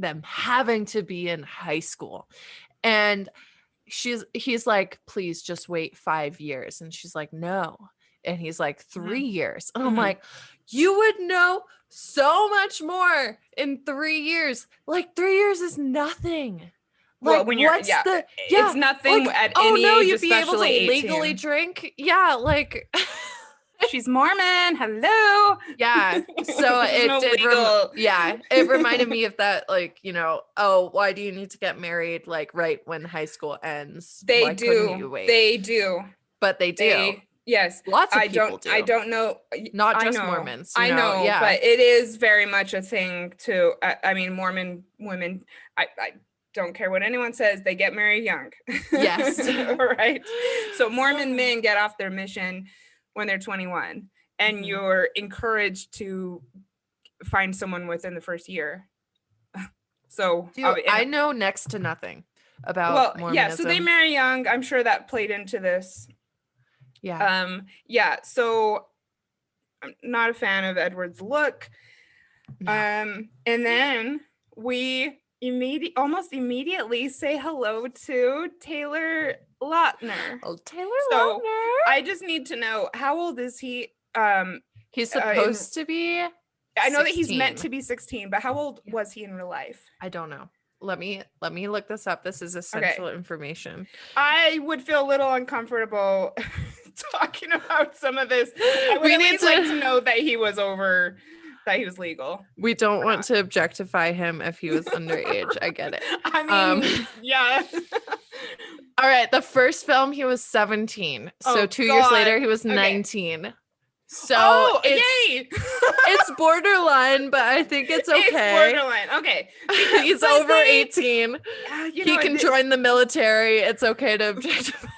to be in high school. And he's like, please just wait 5 years. And she's like, no. And he's like, 3 years. And I'm like, you would know so much more in 3 years. Like 3 years is nothing. Like, well, when you're it's nothing like, at any age, you'd be able to 18. legally drink. Yeah, like she's Mormon. Hello. Yeah. So it reminded me of that, like, why do you need to get married like right when high school ends? They do. They do. But they do. Yes, lots of people do. I don't know. Not just Mormons. I know, but it is very much a thing too. Mormon women. I don't care what anyone says. They get married young. Yes. Right. So Mormon men get off their mission when they're 21, and you're encouraged to find someone within the first year. So I know next to nothing about Mormonism. Yeah. So they marry young. I'm sure that played into this. Yeah. So I'm not a fan of Edward's look. No. And then we almost immediately say hello to Taylor Lautner. Oh, Taylor Lautner. I just need to know, how old is he? He's supposed to be 16. I know that he's meant to be 16, but how old was he in real life? I don't know. let me look this up. This is essential information. I would feel a little uncomfortable talking about some of this. I would like to know that he was legal. We don't want to objectify him if he was underage. I get it. I mean, yeah. All right. The first film, he was 17. So 2 years later, he was 19. So yay! It's borderline, but I think it's okay. It's borderline. Okay. He's over 18. He can join the military. It's okay to objectify.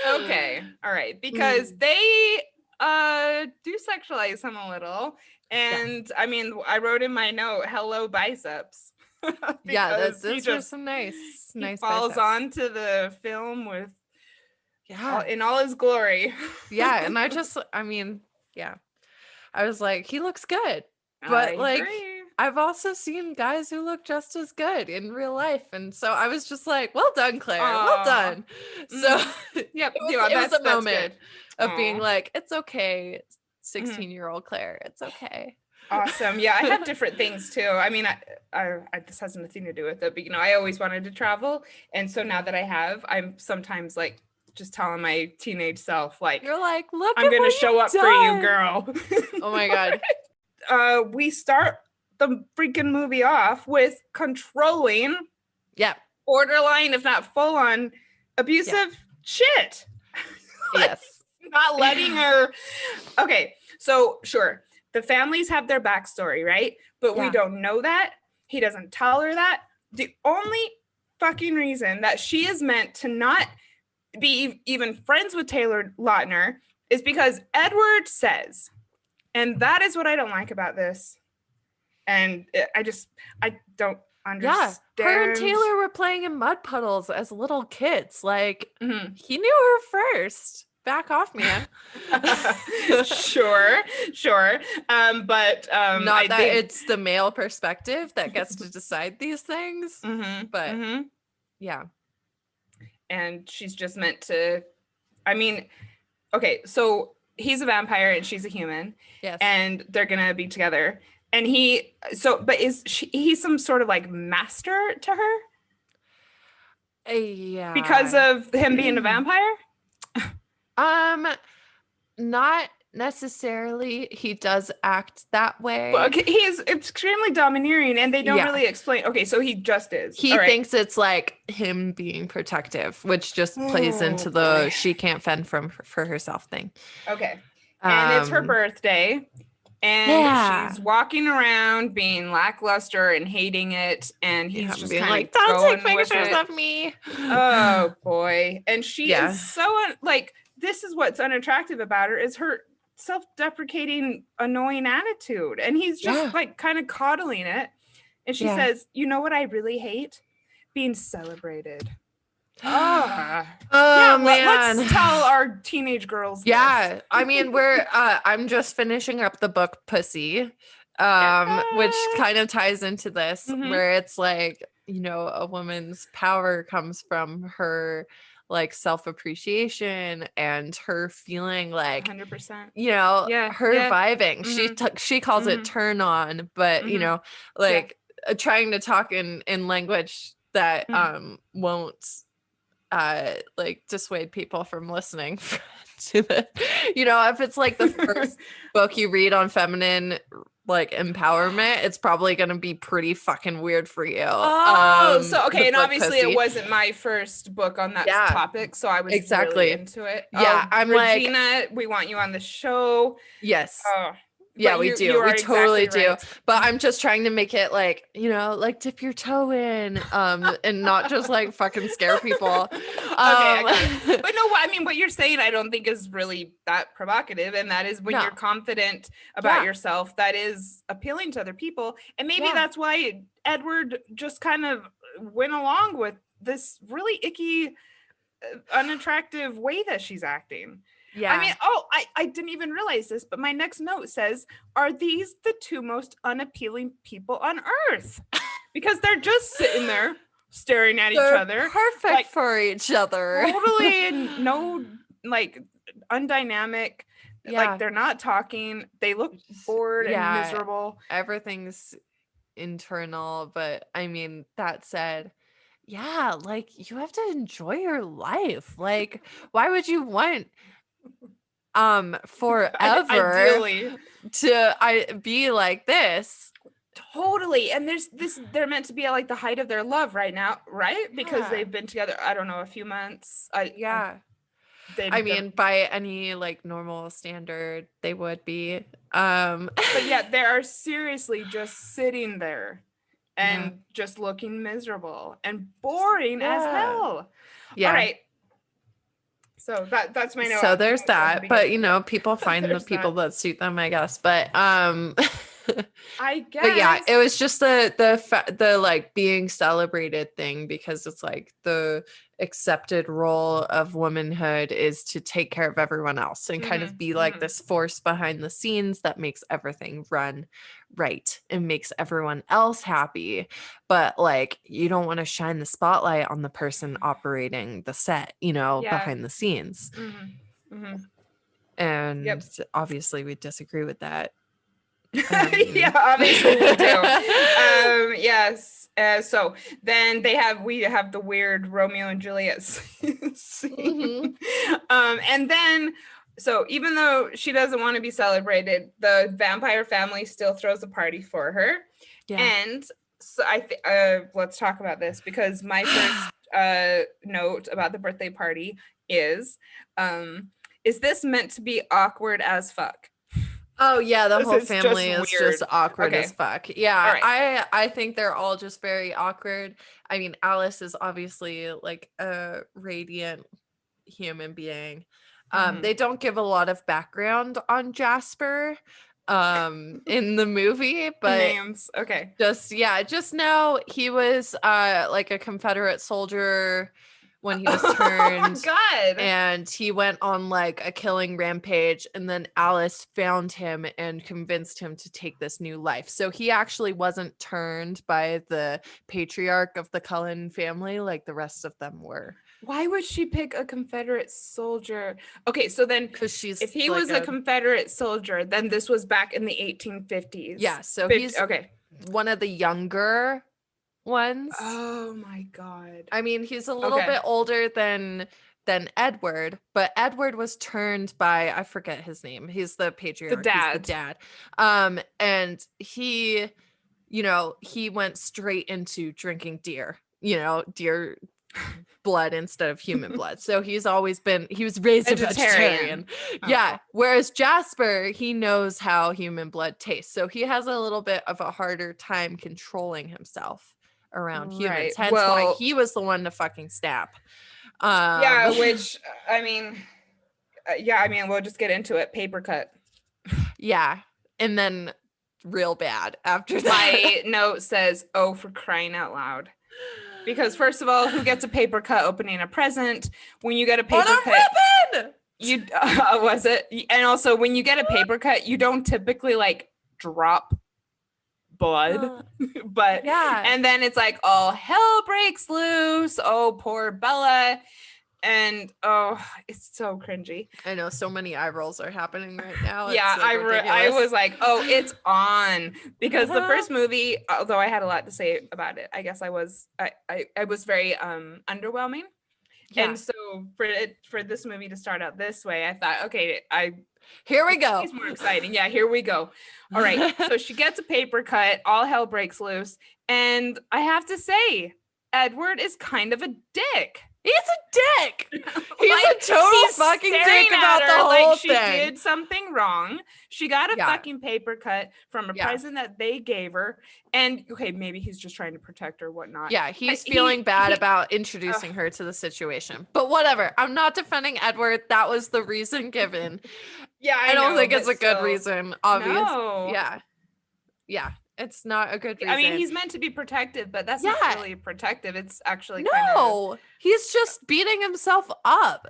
Okay. All right. Because they do sexualize him a little. And I mean, I wrote in my note, hello biceps. Those are some nice falls biceps. onto the film with in all his glory. And I was like, he looks good. But agree. I've also seen guys who look just as good in real life. And so I was just like, well done, Claire. Well done. So it was a moment of being like, it's okay, 16-year-old Claire. It's okay. Awesome. Yeah, I have different things too. I mean, I this has nothing to do with it, but I always wanted to travel. And so now that I have, I'm sometimes like just telling my teenage self, like, you're like, look, I'm going to show up for you, girl. Oh my God. We start the freaking movie off with controlling, borderline, if not full on abusive shit. Yes. Not letting her. Okay. So sure. The families have their backstory, right? But we don't know that. He doesn't tell her that. The only fucking reason that she is meant to not be even friends with Taylor Lautner is because Edward says, and that is what I don't like about this. And I don't understand. Yeah, her and Taylor were playing in mud puddles as little kids. Like, he knew her first. Back off, man. Sure. But not that it's the male perspective that gets to decide these things. But yeah. And she's just meant to, I mean, okay, so he's a vampire and she's a human. Yes. And they're gonna be together. And he's some sort of like master to her? Yeah. Because of him being a vampire? Not necessarily. He does act that way. Well, okay, he is extremely domineering, and they don't really explain. Okay, so he just is. He thinks it's like him being protective, which just plays into the she can't fend for herself thing. Okay, and it's her birthday, and she's walking around being lackluster and hating it, and he's just being like, "Don't take pictures of me." Oh boy, and she is so like. This is what's unattractive about her is her self-deprecating, annoying attitude. And he's just like kind of coddling it. And she says, you know what I really hate? Being celebrated. Man. Let's tell our teenage girls this. I mean, I'm just finishing up the book Pussy, which kind of ties into this, where it's like, a woman's power comes from her like self-appreciation and her feeling like 100%. Vibing. She calls it turn on, but trying to talk in language that won't like dissuade people from listening to the if it's like the first book you read on feminine like empowerment, it's probably gonna be pretty fucking weird for you. So okay, and obviously Pussy. It wasn't my first book on that topic, so I was really into it. I'm Regina, like, we want you on the show. Yes. Yeah, we do. We totally do. But I'm just trying to make it like, like dip your toe in, and not just like fucking scare people. Okay. But no, I mean, what you're saying, I don't think is really that provocative. And that is when you're confident about yourself, that is appealing to other people. And maybe that's why Edward just kind of went along with this really icky, unattractive way that she's acting. Yeah. I mean, I didn't even realize this, but my next note says, are these the two most unappealing people on earth? Because they're just sitting there staring at each other. Perfect for each other. Totally no, like, undynamic. Yeah. Like, they're not talking. They look bored and miserable. Everything's internal. But I mean, that said, yeah, like you have to enjoy your life. Like, why would you want forever Ideally. to be like this? Totally. And they're meant to be at like the height of their love right now, right? Because Yeah. they've been together, I don't know, a few months. Yeah. I mean, by any like normal standard, they would be. But yeah, they are seriously just sitting there and just looking miserable and boring as hell. Yeah. All right. So that's my note. So there's that. But you know, people find the people that suit them, I guess. But I guess. But yeah, it was just the like being celebrated thing, because it's like the accepted role of womanhood is to take care of everyone else and kind of be like this force behind the scenes that makes everything run right and makes everyone else happy. But like, you don't want to shine the spotlight on the person operating the set, you know, behind the scenes. And obviously we disagree with that. Yeah, obviously we do. Yes. So then we have the weird Romeo and Juliet scene. And then, so even though she doesn't want to be celebrated, the vampire family still throws a party for her. Yeah. And so let's talk about this, because my first note about the birthday party is this meant to be awkward as fuck? Oh yeah, the whole family is just awkward as fuck. Yeah, right. I think they're all just very awkward. I mean, Alice is obviously like a radiant human being. They don't give a lot of background on Jasper in the movie, but names. Okay. Just know he was like a Confederate soldier when he was turned. Oh God. And he went on like a killing rampage, and then Alice found him and convinced him to take this new life. So he actually wasn't turned by the patriarch of the Cullen family like the rest of them were. Why would she pick a Confederate soldier? Okay, so then if he was a Confederate soldier, then this was back in the 1850s. Yeah, so he's one of the younger ones. Oh my God. I mean, he's a little bit older than Edward, but Edward was turned by, I forget his name. He's the patriarch. He's the dad. And he, you know, he went straight into drinking deer blood instead of human blood. So he was raised a vegetarian. Yeah. Whereas Jasper, he knows how human blood tastes. So he has a little bit of a harder time controlling himself around humans. Hence why he was the one to fucking snap. Which I mean, we'll just get into it. Paper cut. Yeah. And then real bad after that. My note says, "Oh, for crying out loud." Because first of all, who gets a paper cut opening a present? When you get a paper cut, you was it? And also, when you get a paper cut, you don't typically like drop blood, but and then it's like all hell breaks loose. Oh, poor Bella. And it's so cringy. I know, so many eye rolls are happening right now. I was like, oh, it's on, because the first movie, although I had a lot to say about it, I guess I was very underwhelming. Yeah. And so for this movie to start out this way, I thought, okay, here we go. It's more exciting. Yeah, here we go. All right. So she gets a paper cut, all hell breaks loose, and I have to say, Edward is kind of a dick. He's a dick. He's like, a total fucking dick about the whole thing. She did something wrong. She got a fucking paper cut from a present that they gave her. And okay, maybe he's just trying to protect her, whatnot. Yeah, he's feeling bad about introducing her to the situation. But whatever. I'm not defending Edward. That was the reason given. Yeah, I don't think it's a good reason. Obviously. No. Yeah. It's not a good reason. I mean, he's meant to be protective, but that's not really protective. It's actually he's just beating himself up.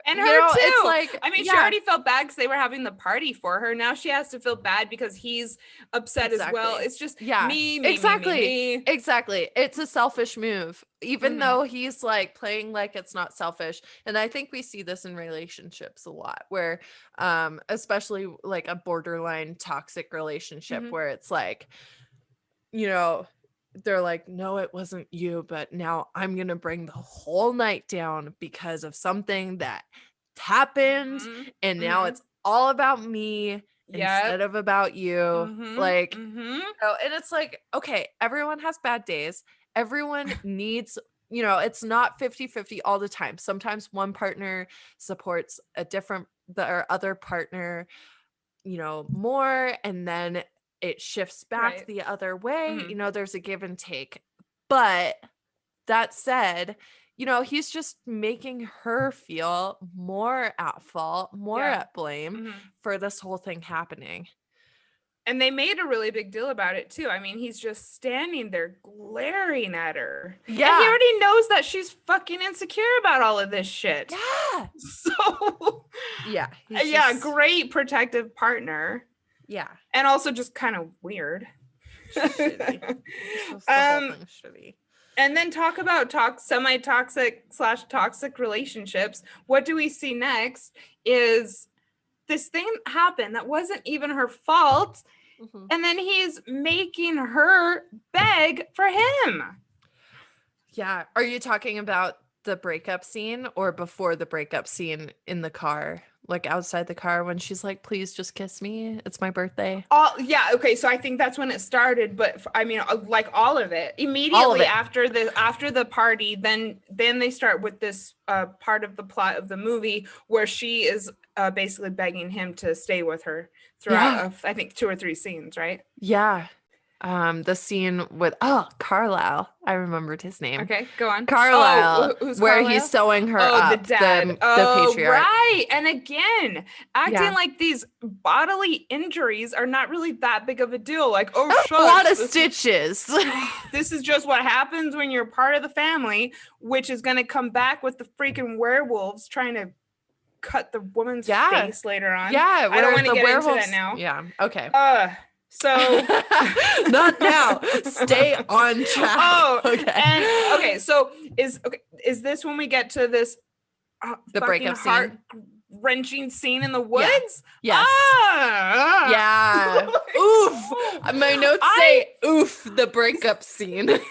And her too. It's like, I mean, she already felt bad because they were having the party for her. Now she has to feel bad because he's upset as well. It's just me. Exactly. It's a selfish move, even though he's like playing like it's not selfish. And I think we see this in relationships a lot, where especially like a borderline toxic relationship where it's like, they're like, no, it wasn't you, but now I'm going to bring the whole night down because of something that happened. And now it's all about me instead of about you. Like, and it's like, okay, everyone has bad days. Everyone needs, it's not 50-50 all the time. Sometimes one partner supports the other partner, more, and then it shifts back the other way. There's a give and take. But that said, he's just making her feel more at fault, more at blame for this whole thing happening. And they made a really big deal about it too. I mean, he's just standing there glaring at her. Yeah. And he already knows that she's fucking insecure about all of this shit. Yeah. So yeah. Great protective partner. Yeah. And also just kind of weird. Shitty. The whole thing's shitty. And then talk about semi-toxic / toxic relationships. What do we see next is this thing happened that wasn't even her fault. And then he's making her beg for him. Yeah. Are you talking about the breakup scene or before the breakup scene in the car? Like outside the car when she's like, please just kiss me. It's my birthday. Yeah. Okay. So I think that's when it started. But I mean, like all of it immediately after the party, then they start with this part of the plot of the movie where she is basically begging him to stay with her throughout, I think 2 or 3 scenes, right? Yeah. The scene with Carlisle. I remembered his name. Okay, go on. Carlisle, who's where Carlisle? he's sewing her up. The dad. The patriarch. Right. And again, acting like these bodily injuries are not really that big of a deal. Like, a lot of stitches. This is just what happens when you're part of the family, which is going to come back with the freaking werewolves trying to cut the woman's face later on. Yeah, I don't want to get into that now. Yeah. Okay. So not now. Stay on track. Okay. So is this when we get to this the breakup scene, heart-wrenching scene in the woods? Yeah. Yes. Yeah. Oof. My notes say oof, the breakup scene. Like,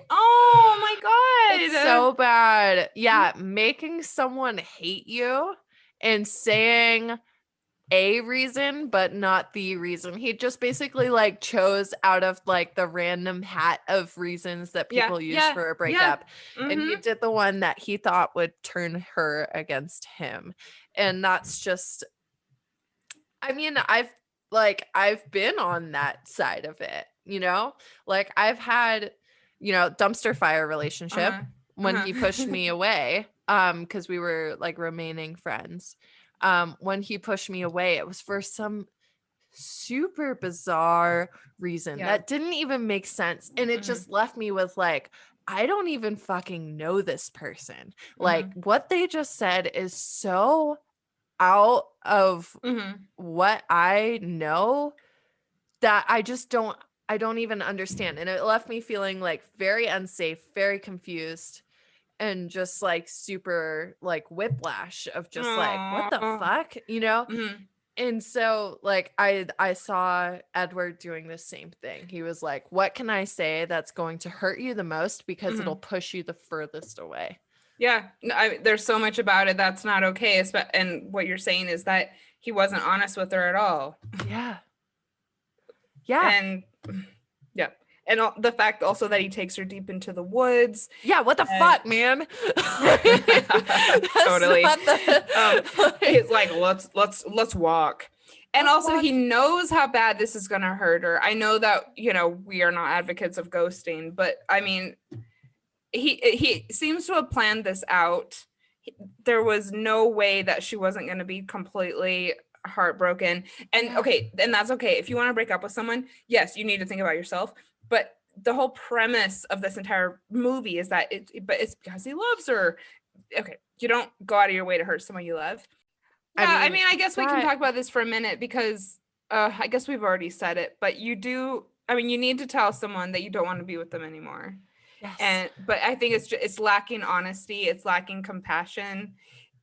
oh my god. It's so bad. Yeah, making someone hate you and saying a reason but not the reason. He just basically like chose out of like the random hat of reasons that people use for a breakup, and he did the one that he thought would turn her against him. And that's just, I mean, I've been on that side of it, like I've had, dumpster fire relationship when he pushed me away because we were like remaining friends. When he pushed me away, it was for some super bizarre reason that didn't even make sense. And it just left me with like, I don't even fucking know this person. Like what they just said is so out of what I know that I don't even understand. And it left me feeling like very unsafe, very confused, and just like super like whiplash of just like, what the fuck, And so like I saw Edward doing the same thing. He was like, what can I say that's going to hurt you the most because it'll push you the furthest away? Yeah, there's so much about it that's not okay. And what you're saying is that he wasn't honest with her at all. Yeah. And and the fact also that he takes her deep into the woods. Yeah, what the fuck, man? Totally. He's like, let's walk. And also he knows how bad this is gonna hurt her. I know that, we are not advocates of ghosting, but I mean, he seems to have planned this out. There was no way that she wasn't gonna be completely heartbroken. And and that's okay. If you want to break up with someone, yes, you need to think about yourself. But the whole premise of this entire movie is that it's because he loves her. Okay, you don't go out of your way to hurt someone you love. Yeah, I mean, I guess we can talk about this for a minute because I guess we've already said it, but you need to tell someone that you don't want to be with them anymore. Yes. But I think it's lacking honesty, it's lacking compassion,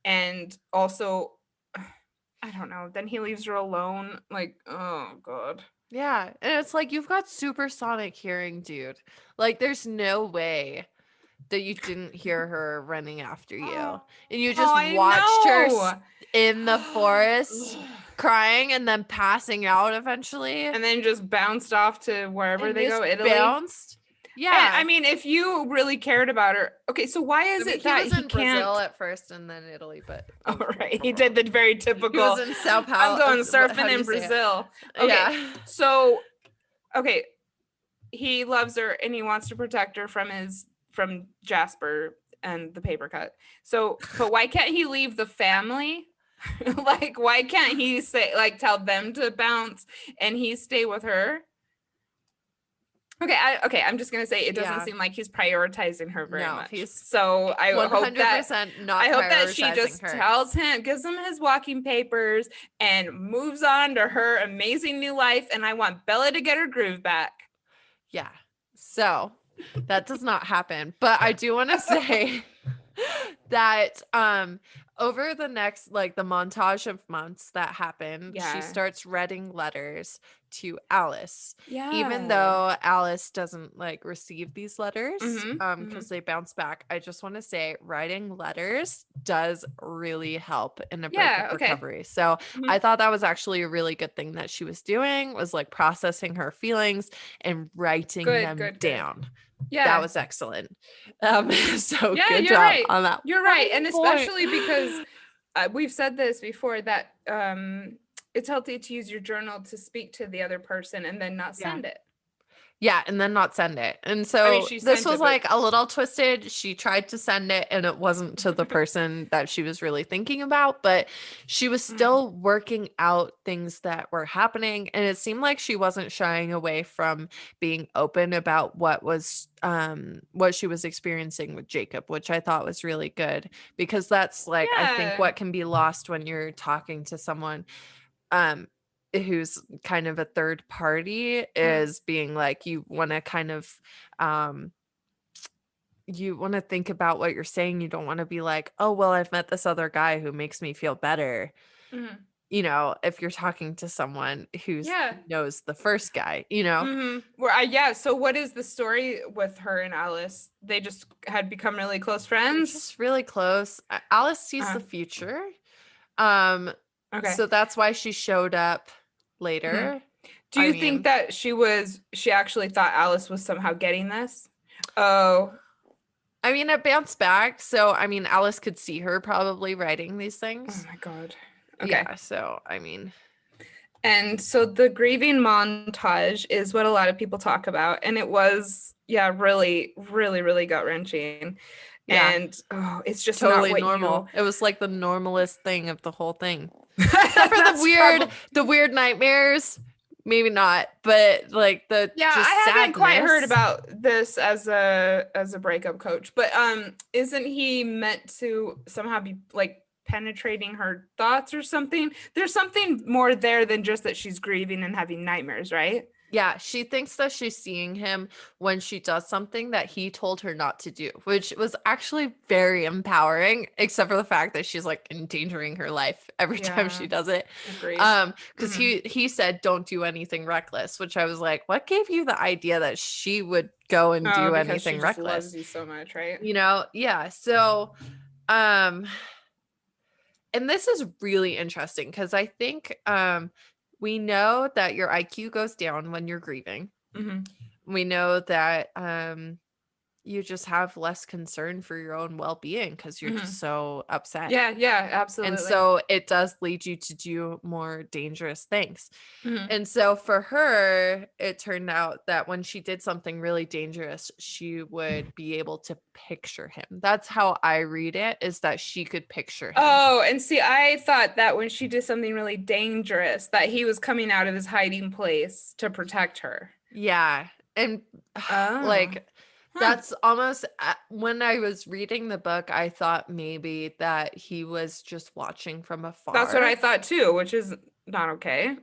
and also, I don't know, then he leaves her alone. Like, oh God. Yeah. And it's like, you've got supersonic hearing, dude. Like, there's no way that you didn't hear her running after you. Oh, And you just I watched her know. in the forest crying and then passing out eventually. And then just bounced off to wherever And they just go, Italy. bounced. And Yeah. I mean, if you really cared about her, okay, so why is it that he was in can't... Brazil at first and then Italy, but Oh, right. He did the very typical. He was in Sao Paulo. I'm going surfing in Brazil. Okay. Yeah. So, okay, he loves her and he wants to protect her from Jasper and the paper cut. So, but why can't he leave the family? Like, why can't he say, like, tell them to bounce and he stay with her? Okay, I'm just gonna say it doesn't seem like he's prioritizing her very much. So I hope that she just tells him, gives him his walking papers, and moves on to her amazing new life. And I want Bella to get her groove back. Yeah. So that does not happen. But I do want to say that over the next, like, the montage of months that happened, she starts writing letters to Alice. Yeah. Even though Alice doesn't, like, receive these letters because they bounce back. I just want to say writing letters does really help in a breakup recovery. So I thought that was actually a really good thing that she was doing, was like processing her feelings and writing them down. Yeah, that was excellent. So good job on that. You're right. And especially because we've said this before, that it's healthy to use your journal to speak to the other person and then not send it. Yeah, and then not send it. And so this was like a little twisted. She tried to send it and it wasn't to the person that she was really thinking about, but she was still working out things that were happening. And it seemed like she wasn't shying away from being open about what she was experiencing with Jacob, which I thought was really good, because that's like, I think what can be lost when you're talking to someone who's kind of a third party is being like, you want to kind of you want to think about what you're saying. You don't want to be like, oh, well, I've met this other guy who makes me feel better. You know, if you're talking to someone who knows the first guy, you know? So what is the story with her and Alice? They just had become really close friends? They're just really close. Alice sees the future. So that's why she showed up later. Do you think that she actually thought Alice was somehow getting this? Oh. I mean, it bounced back. So, I mean, Alice could see her probably writing these things. Oh my God. Okay. Yeah, so, I mean. And so the grieving montage is what a lot of people talk about. And it was, really, really, really gut-wrenching. Yeah. And it's just totally not what normal. It was like the normalest thing of the whole thing. Except for the weird nightmares. Maybe not, but like the I haven't quite heard about this as a breakup coach, but isn't he meant to somehow be like penetrating her thoughts or something? There's something more there than just that she's grieving and having nightmares, right? Yeah, she thinks that she's seeing him when she does something that he told her not to do, which was actually very empowering, except for the fact that she's like endangering her life every time she does it. Agreed. Because he said, don't do anything reckless, which I was like, what gave you the idea that she would go and do anything reckless? She loves you so much, right? You know, yeah. So, and this is really interesting because I think we know that your IQ goes down when you're grieving. We know that you just have less concern for your own well-being because you're just so upset. Yeah, absolutely. And so it does lead you to do more dangerous things. And so for her, it turned out that when she did something really dangerous, she would be able to picture him. That's how I read it, is that she could picture him. Oh, and see, I thought that when she did something really dangerous, that he was coming out of his hiding place to protect her. Yeah. And like... That's almost, when I was reading the book, I thought maybe that he was just watching from afar. That's what I thought too, which is not okay.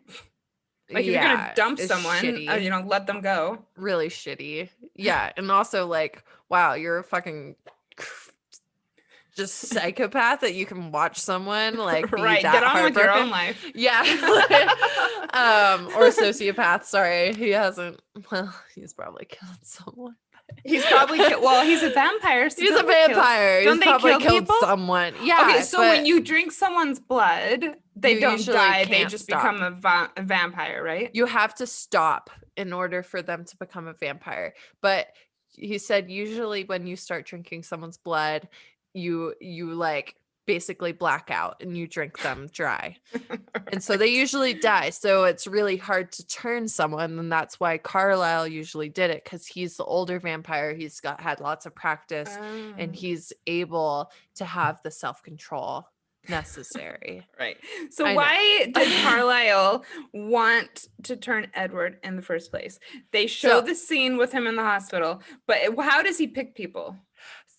Like, if you're gonna dump someone, let them go. Really shitty. Yeah. And also like, wow, you're a fucking just psychopath that you can watch someone like be right. that Get on with your heartbroken. own life. Yeah. Or sociopath. Sorry. He hasn't. Well, he's probably killed someone. He's probably killed. Well, he's a vampire. So he's a vampire. Don't he's they probably kill killed people? someone. Yeah. Okay, so when you drink someone's blood, they don't die. They just become a vampire, right? You have to stop in order for them to become a vampire. But he said usually when you start drinking someone's blood, you like basically black out and you drink them dry. Right. And so they usually die. So it's really hard to turn someone. And that's why Carlisle usually did it, because he's the older vampire. He's had lots of practice and he's able to have the self-control necessary. Right. So why did Carlisle want to turn Edward in the first place? They show the scene with him in the hospital, but how does he pick people?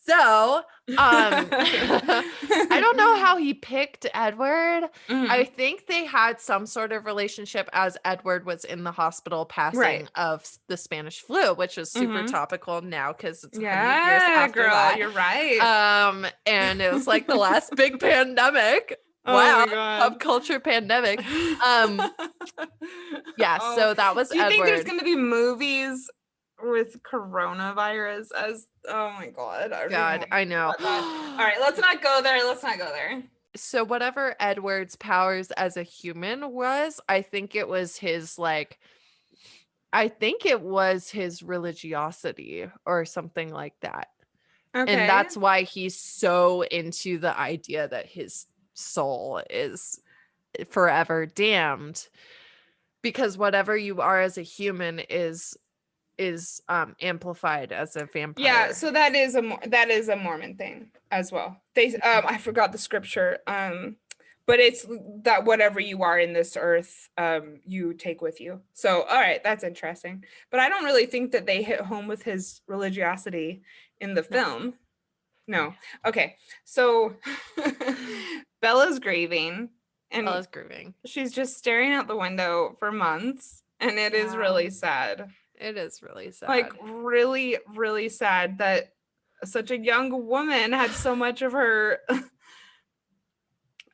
So, I don't know how he picked Edward. I think they had some sort of relationship as Edward was in the hospital passing of the Spanish flu, which is super topical now because it's 100 years after that. You're right. And it was like the last big pandemic. Wow, pop culture pandemic. Yeah, so that was Edward. Do you think there's going to be movies with coronavirus as oh my god I know. All right, let's not go there. So whatever Edward's powers as a human was, I think it was his religiosity or something like that. Okay. And that's why he's so into the idea that his soul is forever damned, because whatever you are as a human is amplified as a vampire. Yeah, so that is a Mormon thing as well. They I forgot the scripture, but it's that whatever you are in this earth, you take with you. So all right, that's interesting. But I don't really think that they hit home with his religiosity in the film. No. Okay, so Bella's grieving. She's just staring out the window for months, and it is really sad. It is really sad. Like really, really sad that such a young woman had so much of her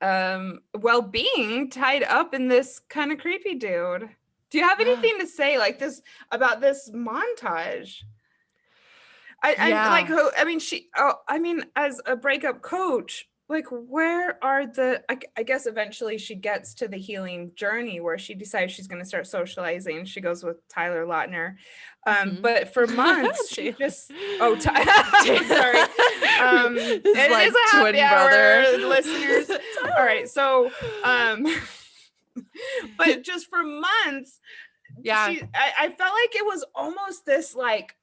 well-being tied up in this kind of creepy dude. Do you have anything to say like this about this montage? As a breakup coach, like where are I guess eventually she gets to the healing journey where she decides she's going to start socializing. She goes with Tyler Lautner. But for months she just sorry. It like is a happy twin hour, brother listeners. All right, so but just for months, I felt like it was almost this like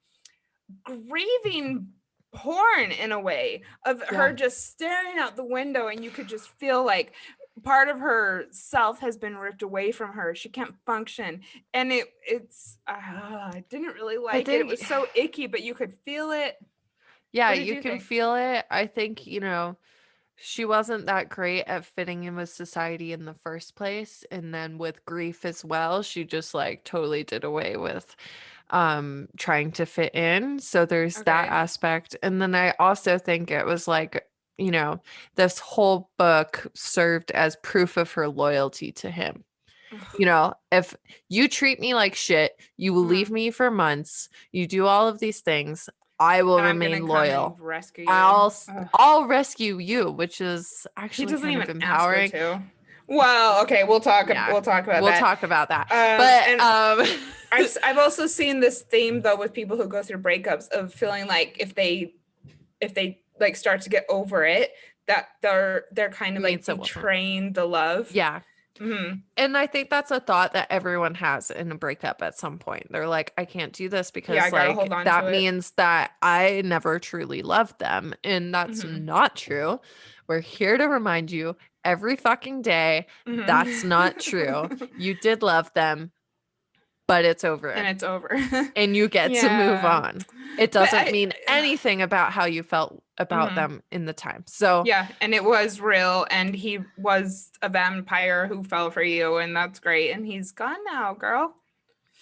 grieving porn in a way of her just staring out the window, and you could just feel like part of her self has been ripped away from her. She can't function, and I didn't really like it. It was so icky, but you could feel it. Yeah, you can feel it. I think, she wasn't that great at fitting in with society in the first place, and then with grief as well, she just like totally did away with trying to fit in. So there's that aspect. And then I also think it was like, this whole book served as proof of her loyalty to him. If you treat me like shit, you will leave me for months, you do all of these things, I will remain loyal. Rescue you. I'll rescue you, which is actually kind of empowering. Well, okay, we'll talk about that. We'll talk about that. But I've also seen this theme though with people who go through breakups of feeling like if they like start to get over it, that they're kind of like betraying the love. Yeah. Mm-hmm. And I think that's a thought that everyone has in a breakup at some point. They're like, I can't do this because like that means that I never truly loved them. And that's not true. We're here to remind you every fucking day that's not true. You did love them, but it's over. And it's over. And you get to move on. It doesn't mean anything about how you felt about them in the time. So yeah, and it was real, and he was a vampire who fell for you, and that's great. And he's gone now, girl.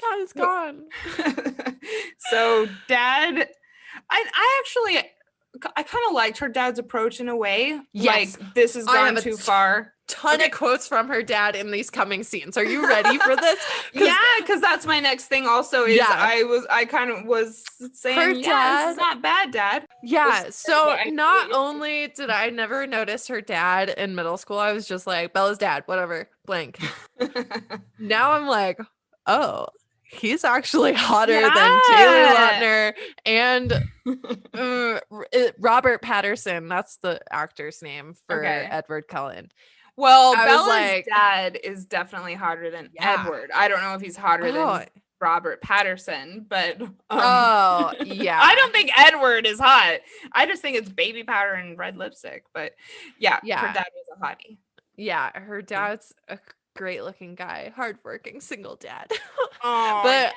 God, he's gone. So Dad, I actually I kind of liked her dad's approach in a way. Yes. Like, this has gone too far. Ton of quotes from her dad in these coming scenes. Are you ready for this? Yeah, because that's my next thing also is I kind of was saying, her dad, this is not bad, Dad. Yeah, so not only did I never notice her dad in middle school, I was just like, Bella's dad, whatever, blank. Now I'm like, oh, he's actually hotter than Taylor Lautner and Robert Patterson. That's the actor's name for Edward Cullen. Well, Bella's dad is definitely hotter than Edward. I don't know if he's hotter than Robert Patterson, but yeah. I don't think Edward is hot. I just think it's baby powder and red lipstick. But yeah, her dad was a hottie. Yeah, her dad's a great looking guy, hardworking single dad. But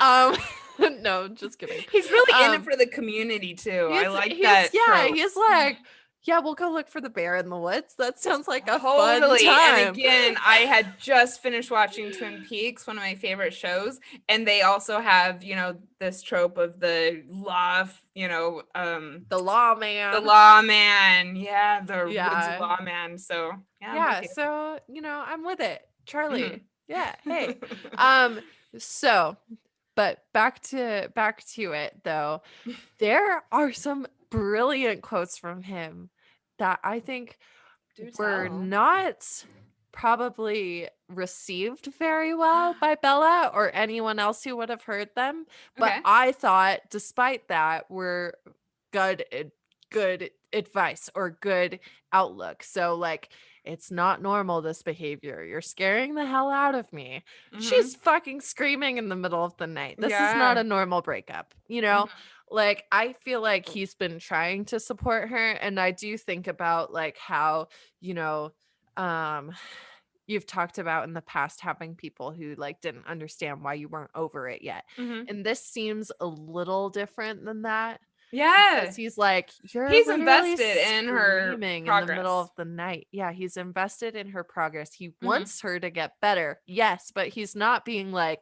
no, just kidding. He's really in it for the community too. I like that. Yeah, he's like, yeah, we'll go look for the bear in the woods. That sounds like a fun time. And again, I had just finished watching Twin Peaks, one of my favorite shows, and they also have, you know, this trope of the law, you know, the lawman. The lawman. Yeah, the woods lawman. So yeah, so you know, I'm with it. Charlie. Mm-hmm. Yeah, hey. So, but back to it though. There are some brilliant quotes from him that I think were not probably received very well by Bella or anyone else who would have heard them. But I thought, despite that, were good advice or good outlook. So like, it's not normal, this behavior. You're scaring the hell out of me. Mm-hmm. She's fucking screaming in the middle of the night. This is not a normal breakup, you know? Mm-hmm. Like, I feel like he's been trying to support her. And I do think about like how, you know, you've talked about in the past having people who like didn't understand why you weren't over it yet. Mm-hmm. And this seems a little different than that. Yeah, because he's like, he's invested in her progress in the middle of the night. Yeah, he's invested in her progress. He wants her to get better. Yes, but he's not being like,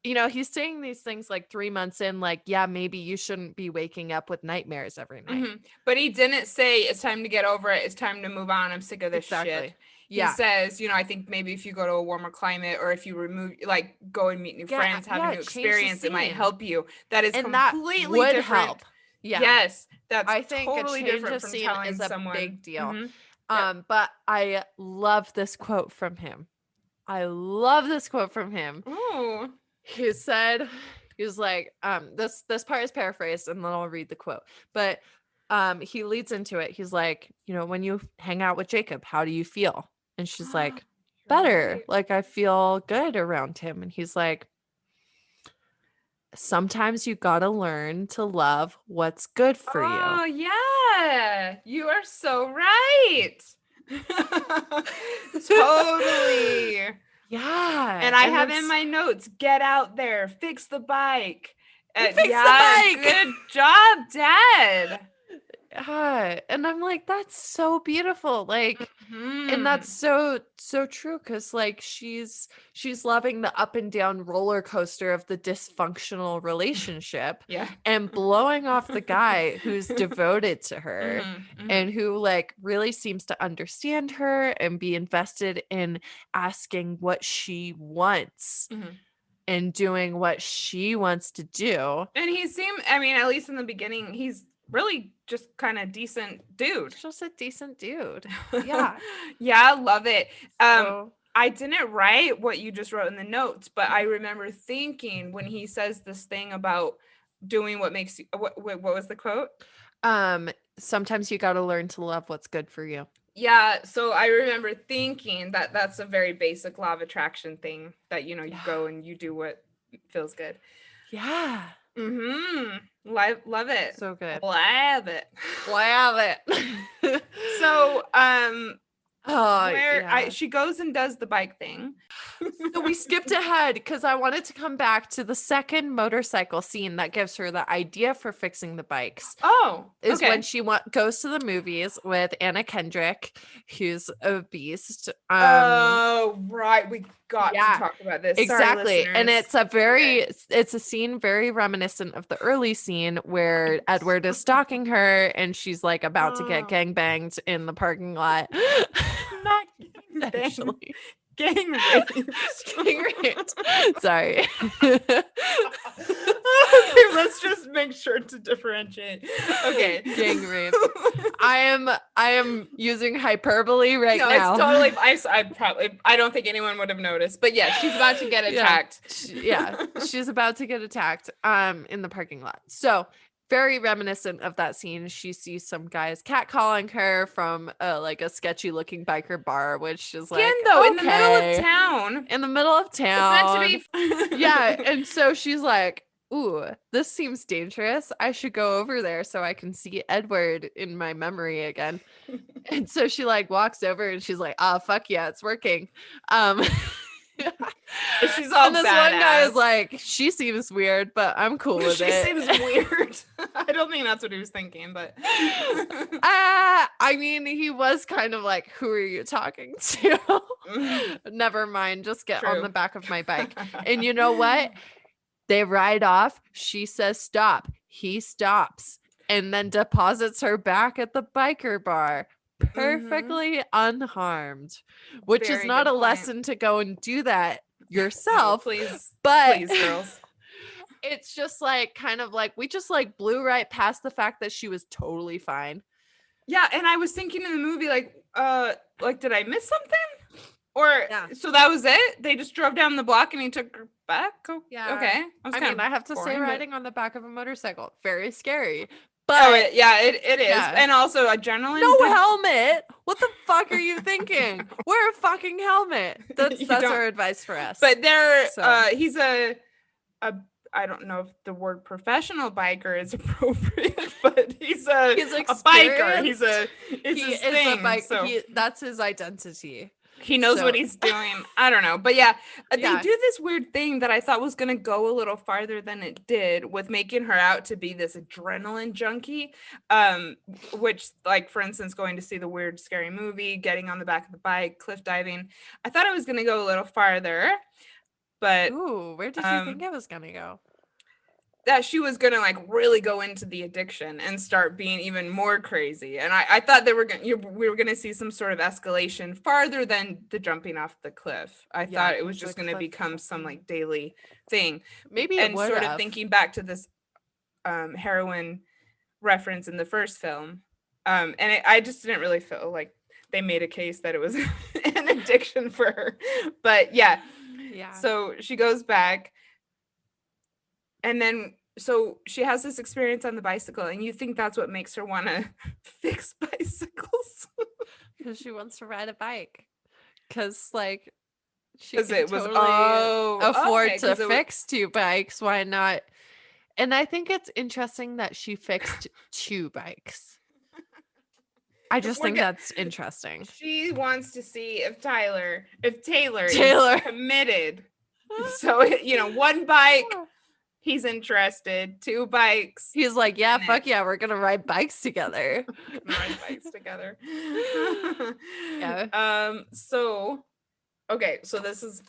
you know, he's saying these things like 3 months in, like, yeah, maybe you shouldn't be waking up with nightmares every night. Mm-hmm. But he didn't say it's time to get over it. It's time to move on. I'm sick of this shit. He says, you know, I think maybe if you go to a warmer climate or if you remove, like, go and meet new friends, have a new experience, it might help you. That is completely different. Help. Yeah. Yes, that's I think totally a change different of from scene telling is a someone. big deal. Mm-hmm. But I love this quote from him. Ooh. He said, he was like, this part is paraphrased and then I'll read the quote. But he leads into it. He's like, you know, when you hang out with Jacob, how do you feel? And she's like, better. Right. Like, I feel good around him. And he's like, sometimes you gotta learn to love what's good for you. Oh, yeah. You are so right. Totally. Yeah. And I have in my notes, get out there, fix the bike. Fix the bike. Good job, Dad. And I'm like, that's so beautiful. Like, and that's so true. Cause like, she's loving the up and down roller coaster of the dysfunctional relationship and blowing off the guy who's devoted to her and who like really seems to understand her and be invested in asking what she wants. And doing what she wants to do. And he seemed, I mean, at least in the beginning, he's really just kind of decent dude. Just a decent dude. Yeah. Yeah, love it. So, I didn't write what you just wrote in the notes, but I remember thinking when he says this thing about doing what makes you, what was the quote? Sometimes you got to learn to love what's good for you. Yeah, so I remember thinking that that's a very basic law of attraction thing that, you know, you go and you do what feels good. Yeah. Love it. So good. Love it. Love it. So, Oh, where she goes and does the bike thing. So we skipped ahead because I wanted to come back to the second motorcycle scene that gives her the idea for fixing the bikes. Oh, is when she goes to the movies with Anna Kendrick, who's a beast. Oh, right. We got to talk about this. Exactly. Sorry, and it's a scene very reminiscent of the early scene where Edward is stalking her and she's like about to get gangbanged in the parking lot. Not actually. Gang raped. Gang raped. Sorry. Okay, let's just make sure to differentiate. Okay. Gang rape. I am using hyperbole right now. It's totally I don't think anyone would have noticed. But yeah, she's about to get attacked. She's about to get attacked in the parking lot. So very reminiscent of that scene. She sees some guys catcalling her from like a sketchy looking biker bar, which is like, in the middle of town. In the middle of town. It's meant to be. Yeah. And so she's like, ooh, this seems dangerous. I should go over there so I can see Edward in my memory again. And so she like walks over and she's like, oh, fuck yeah, it's working. She's all and this badass. One guy is like, she seems weird, but I'm cool with it. She seems weird. I don't think that's what he was thinking, but I mean, he was kind of like, who are you talking to? Never mind, just get on the back of my bike. And you know what? They ride off. She says stop. He stops and then deposits her back at the biker bar. Perfectly unharmed, which is not a lesson to go and do that yourself. Please, but please, girls. It's just like kind of like we just like blew right past the fact that she was totally fine. Yeah, and I was thinking in the movie like did I miss something? Or so that was it? They just drove down the block and he took her back? Yeah. Okay. I have to say riding on the back of a motorcycle, very scary. But it is. Yeah. And also adrenaline. No helmet. What the fuck are you thinking? Wear a fucking helmet. That's our advice for us. But he's a I don't know if the word professional biker is appropriate, but he's a biker. It's a bike. So. That's his identity. He knows what he's doing. I don't know. But they do this weird thing that I thought was going to go a little farther than it did with making her out to be this adrenaline junkie. Which, like, for instance, going to see the weird, scary movie, getting on the back of the bike, cliff diving. I thought it was going to go a little farther. But where did you think it was going to go? That she was gonna like really go into the addiction and start being even more crazy, and I thought we were gonna see some sort of escalation farther than the jumping off the cliff. I thought it was just gonna become some like daily thing, maybe. And sort of thinking back to this heroin reference in the first film, and I just didn't really feel like they made a case that it was an addiction for her, but yeah. So she goes back. And then, so she has this experience on the bicycle, and you think that's what makes her want to fix bicycles? Because she wants to ride a bike. Because, like, she can afford to fix 2 bikes. Why not? And I think it's interesting that she fixed 2 bikes. I just think that's interesting. She wants to see if Taylor is committed. So, 1 bike. He's interested. 2 bikes. He's like, yeah, fuck yeah, we're gonna ride bikes together. Yeah. So this is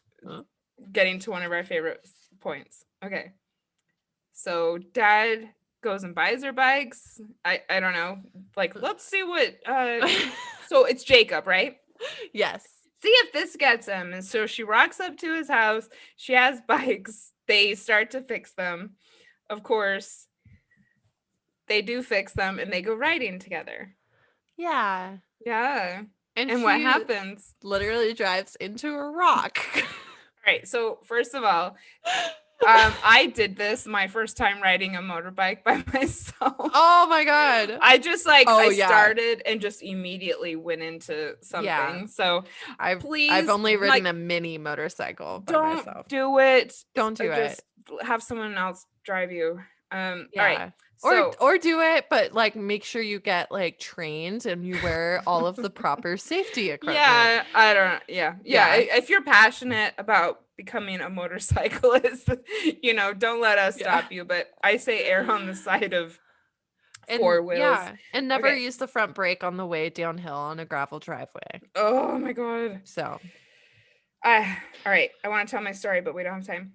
getting to one of our favorite points. Okay. So Dad goes and buys her bikes. I don't know. Like, let's see what. So it's Jacob, right? Yes. See if this gets him. And so she rocks up to his house. She has bikes. They start to fix them. Of course, they do fix them and they go riding together. Yeah. Yeah. And what happens? Literally drives into a rock. All right. So first of all, I did this my first time riding a motorbike by myself. Oh my God. I just started and just immediately went into something. Yeah. So I've only ridden a mini motorcycle by myself. Do it. Don't do it. Just have someone else drive you. All right. Or do it, but like make sure you get like trained and you wear all of the proper safety equipment. Yeah, I don't. Yeah. If you're passionate about becoming a motorcyclist, don't let us stop you. But I say err on the side of four wheels. Yeah, and never use the front brake on the way downhill on a gravel driveway. Oh my god. So, all right. I want to tell my story, but we don't have time.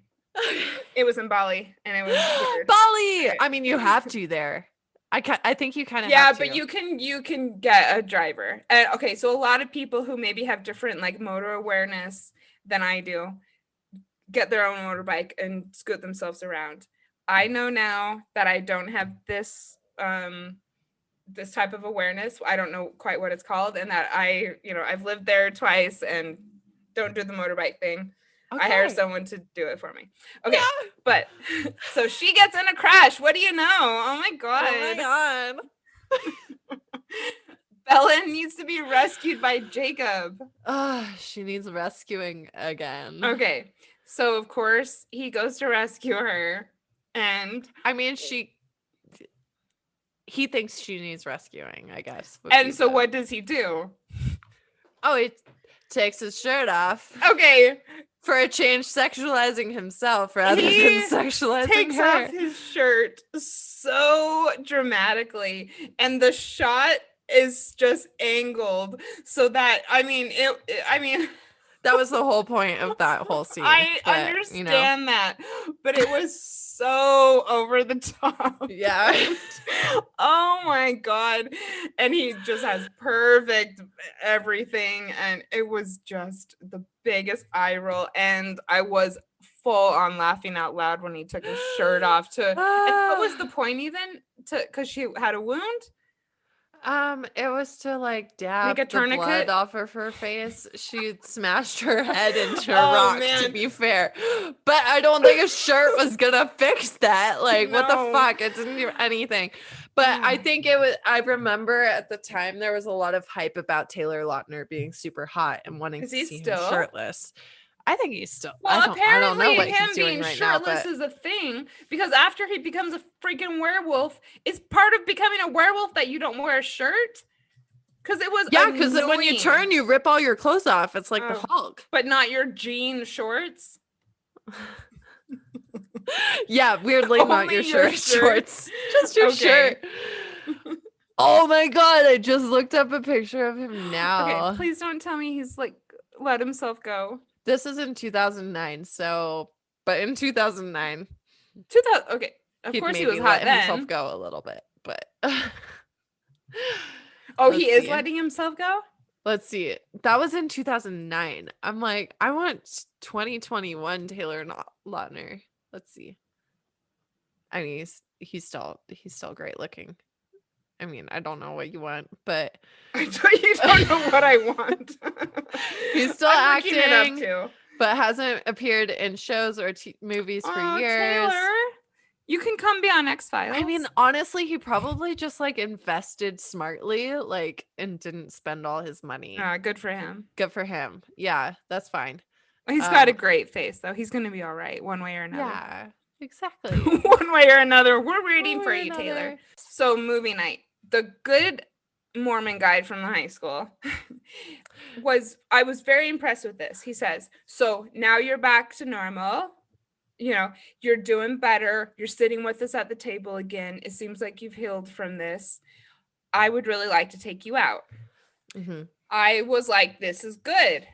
It was in Bali, and it was weird. Bali. Right. I mean, you have to there. I think you kind of have to. But you can get a driver. And okay, so a lot of people who maybe have different like motor awareness than I do get their own motorbike and scoot themselves around. I know now that I don't have this this type of awareness. I don't know quite what it's called, and that I've lived there twice and don't do the motorbike thing. Okay. I hire someone to do it for me. Okay, yeah. But so she gets in a crash. What do you know? Oh my god. Bella needs to be rescued by Jacob. She needs rescuing again. Okay, so of course he goes to rescue her, and I mean he thinks she needs rescuing, I guess. And so what does he do? Oh, he takes his shirt off. Okay. For a change, sexualizing himself rather than sexualizing takes her. Off his shirt so dramatically, and the shot is just angled so that that was the whole point of that whole scene. I understand that, but it was so over the top. Yeah. Oh my god. And he just has perfect everything, and it was just the biggest eye roll, and I was full on laughing out loud when he took his shirt off and what was the point even? Because she had a wound? It was to like dab the blood off of her face. She smashed her head into a rock, to be fair. But I don't think a shirt was gonna fix that. Like, what the fuck? It didn't do anything. But I think I remember at the time there was a lot of hype about Taylor Lautner being super hot and wanting to see him shirtless. I think he's still. Well, apparently, I don't know what him he's doing being shirtless is a thing, because after he becomes a freaking werewolf, it's part of becoming a werewolf that you don't wear a shirt. Because it was because when you turn, you rip all your clothes off. It's like the Hulk, but not your jean shorts. Yeah, weirdly not your shorts, just your shirt. Oh my god! I just looked up a picture of him now. Okay, please don't tell me he's like let himself go. This is in 2009, but in 2009, okay, of course he was hot then. Let himself go a little bit, but he is letting himself go. Let's see. That was in 2009. I'm like, I want 2021 Taylor Lautner. Let's see. I mean, he's still great looking. I mean, I don't know what you want, but you don't know what I want. He's still acting it up too, but hasn't appeared in shows or movies for years. Taylor, you can come be on X-Files. I mean, honestly, he probably just like invested smartly, like, and didn't spend all his money. Good for him. Good for him. Yeah, that's fine. He's got a great face, though. He's going to be all right, one way or another. Yeah, exactly. One way or another. We're rooting for you, Taylor. So, movie night. The good Mormon guide from the high school I was very impressed with this. He says, so now you're back to normal. You're doing better. You're sitting with us at the table again. It seems like you've healed from this. I would really like to take you out. Mm-hmm. I was like, this is good.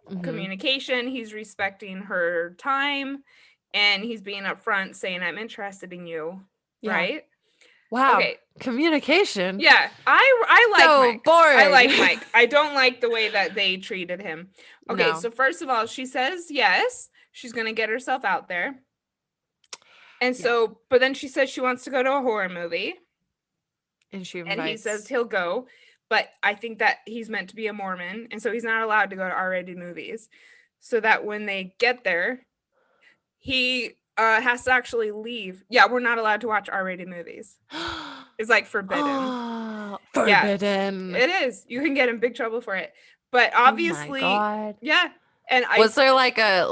Mm-hmm. Communication. He's respecting her time, and he's being upfront saying, I'm interested in you. Yeah. Right? Wow. Okay. Communication. Yeah. I like so Mike. Boring. I like Mike. I don't like the way that they treated him. Okay. No. So first of all, she says yes. She's going to get herself out there. And so, but then she says she wants to go to a horror movie. And he says he'll go. But I think that he's meant to be a Mormon. And so he's not allowed to go to R-rated movies. So that when they get there, he has to actually leave. Yeah, we're not allowed to watch R-rated movies. It's like forbidden. Forbidden. Yeah, it is. You can get in big trouble for it. But obviously, oh my God. Yeah. And was there like a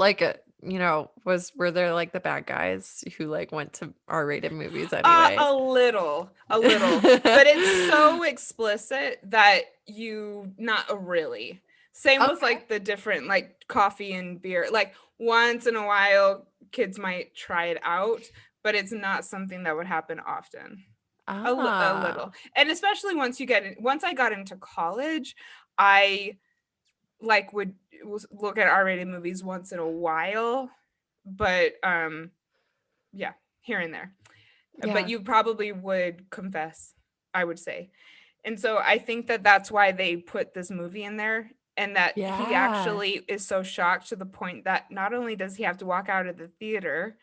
were there like the bad guys who like went to R-rated movies anyway? A little, but it's so explicit that not really. Same with like the different like coffee and beer. Like once in a while, kids might try it out, but it's not something that would happen often. A little, and especially once I got into college, I like would look at R-rated movies once in a while, but yeah, here and there. Yeah. But you probably would confess, I would say. And so I think that that's why they put this movie in there, and that he actually is so shocked to the point that not only does he have to walk out of the theater,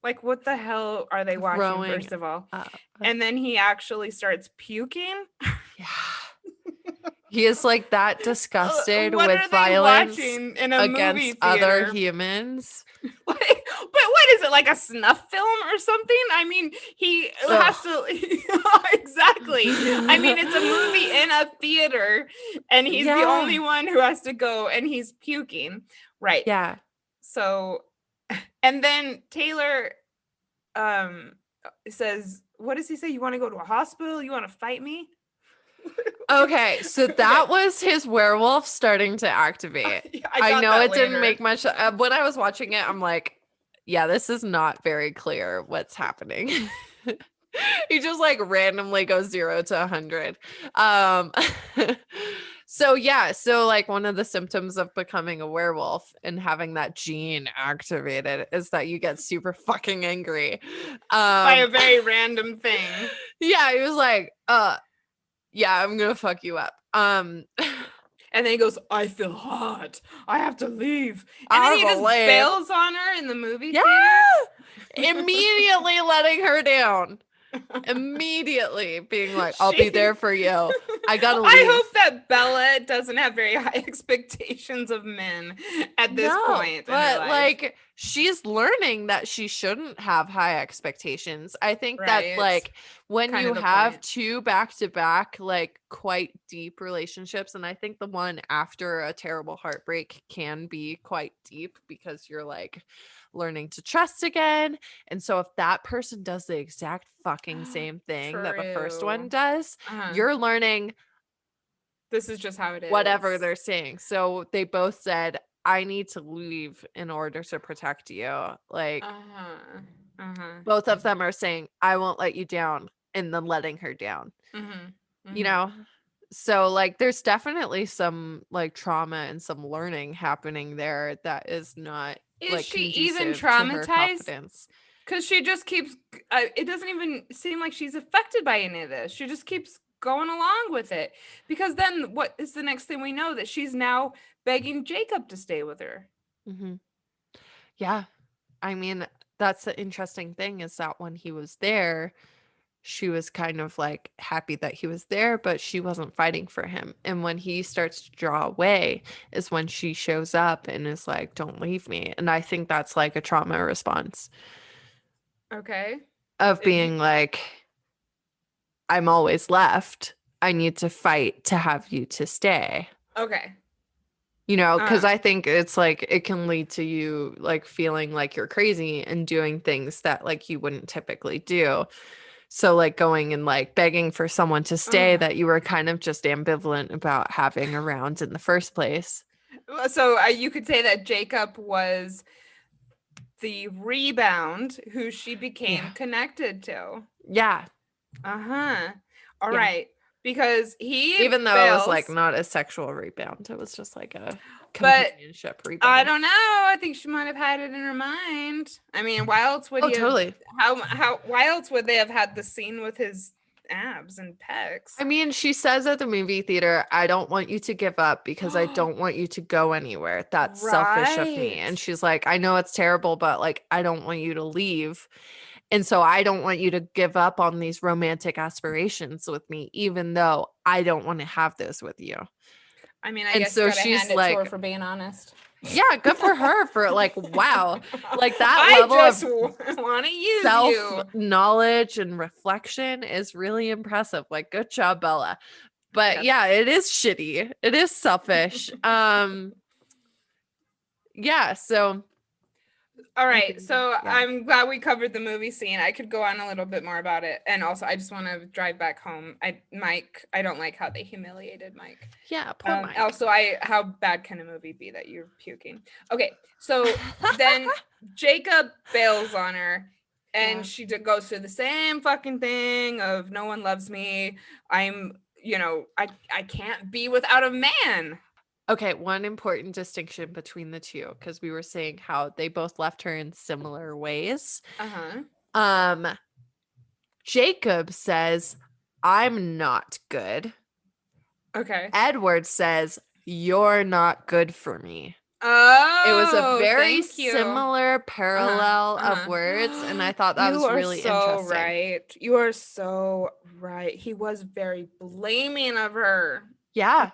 like what the hell are they watching, first of all? And then he actually starts puking. Yeah. He is like that disgusted with violence against other humans. But what is it, like a snuff film or something? I mean, he has to exactly. I mean, it's a movie in a theater, and he's the only one who has to go, and he's puking. Right. Yeah. So, and then Taylor says, what does he say? You want to go to a hospital? You want to fight me? Okay, so that was his werewolf starting to activate. I know it didn't make much. When I was watching it, I'm like, yeah, this is not very clear what's happening. He just like randomly goes 0 to 100. So like one of the symptoms of becoming a werewolf and having that gene activated is that you get super fucking angry. By a very random thing. Yeah, he was like, yeah, I'm gonna fuck you up. And then he goes, I feel hot. I have to leave. And then he just bails on her in the movie theater. Immediately letting her down. Immediately being like, I'll be there for you. I gotta leave. I hope that Bella doesn't have very high expectations of men at this point. But like she's learning that she shouldn't have high expectations. I think that like when you have two back-to-back like quite deep relationships, and I think the one after a terrible heartbreak can be quite deep because you're like learning to trust again. And so if that person does the exact fucking same thing that the first one does, you're learning this is just how it is, whatever they're saying. So they both said, I need to leave in order to protect you. Like both of them are saying, I won't let you down, and then letting her down. You know, so like there's definitely some like trauma and some learning happening there that is not like she even traumatized? Because she just keeps it doesn't even seem like she's affected by any of this. She just keeps going along with it, because then what is the next thing we know? That she's now begging Jacob to stay with her. Yeah, I mean, that's the interesting thing, is that when he was there, she was kind of like happy that he was there, but she wasn't fighting for him. And when he starts to draw away is when she shows up and is like, don't leave me. And I think that's like a trauma response. Okay. Of being like, I'm always left. I need to fight to have you to stay. Okay. You know, because I think it's like it can lead to you like feeling like you're crazy and doing things that like you wouldn't typically do. So like going and like begging for someone to stay that you were kind of just ambivalent about having around in the first place. So you could say that Jacob was the rebound who she became connected to. Yeah. All right. Because he, even though it was like not a sexual rebound, it was just like a companionship rebound. I don't know. I think she might have had it in her mind. I mean, why else would he? Totally. Why else would they have had the scene with his abs and pecs? I mean, she says at the movie theater, I don't want you to give up because I don't want you to go anywhere. That's selfish of me. And she's like, I know it's terrible, but like, I don't want you to leave. And so I don't want you to give up on these romantic aspirations with me, even though I don't want to have those with you. I mean, I guess so she's like, to her for being honest. Yeah, good for her for like, wow, like that level of want to use self-knowledge and reflection is really impressive. Like, good job, Bella. But yeah, it is shitty. It is selfish. Yeah, so All right, so I'm glad we covered the movie scene. I could go on a little bit more about it, and also I just want to drive back home. I don't like how they humiliated Mike. Yeah, poor Mike. Also, how bad can a movie be that you're puking? Okay, so then Jacob bails on her, and she goes through the same fucking thing of no one loves me. I can't be without a man. Okay, one important distinction between the two, because we were saying how they both left her in similar ways. Jacob says, I'm not good. Okay. Edward says, you're not good for me. Oh, it was a very similar parallel of words, and I thought that was really interesting. Right. You are so right. He was very blaming of her. Yeah.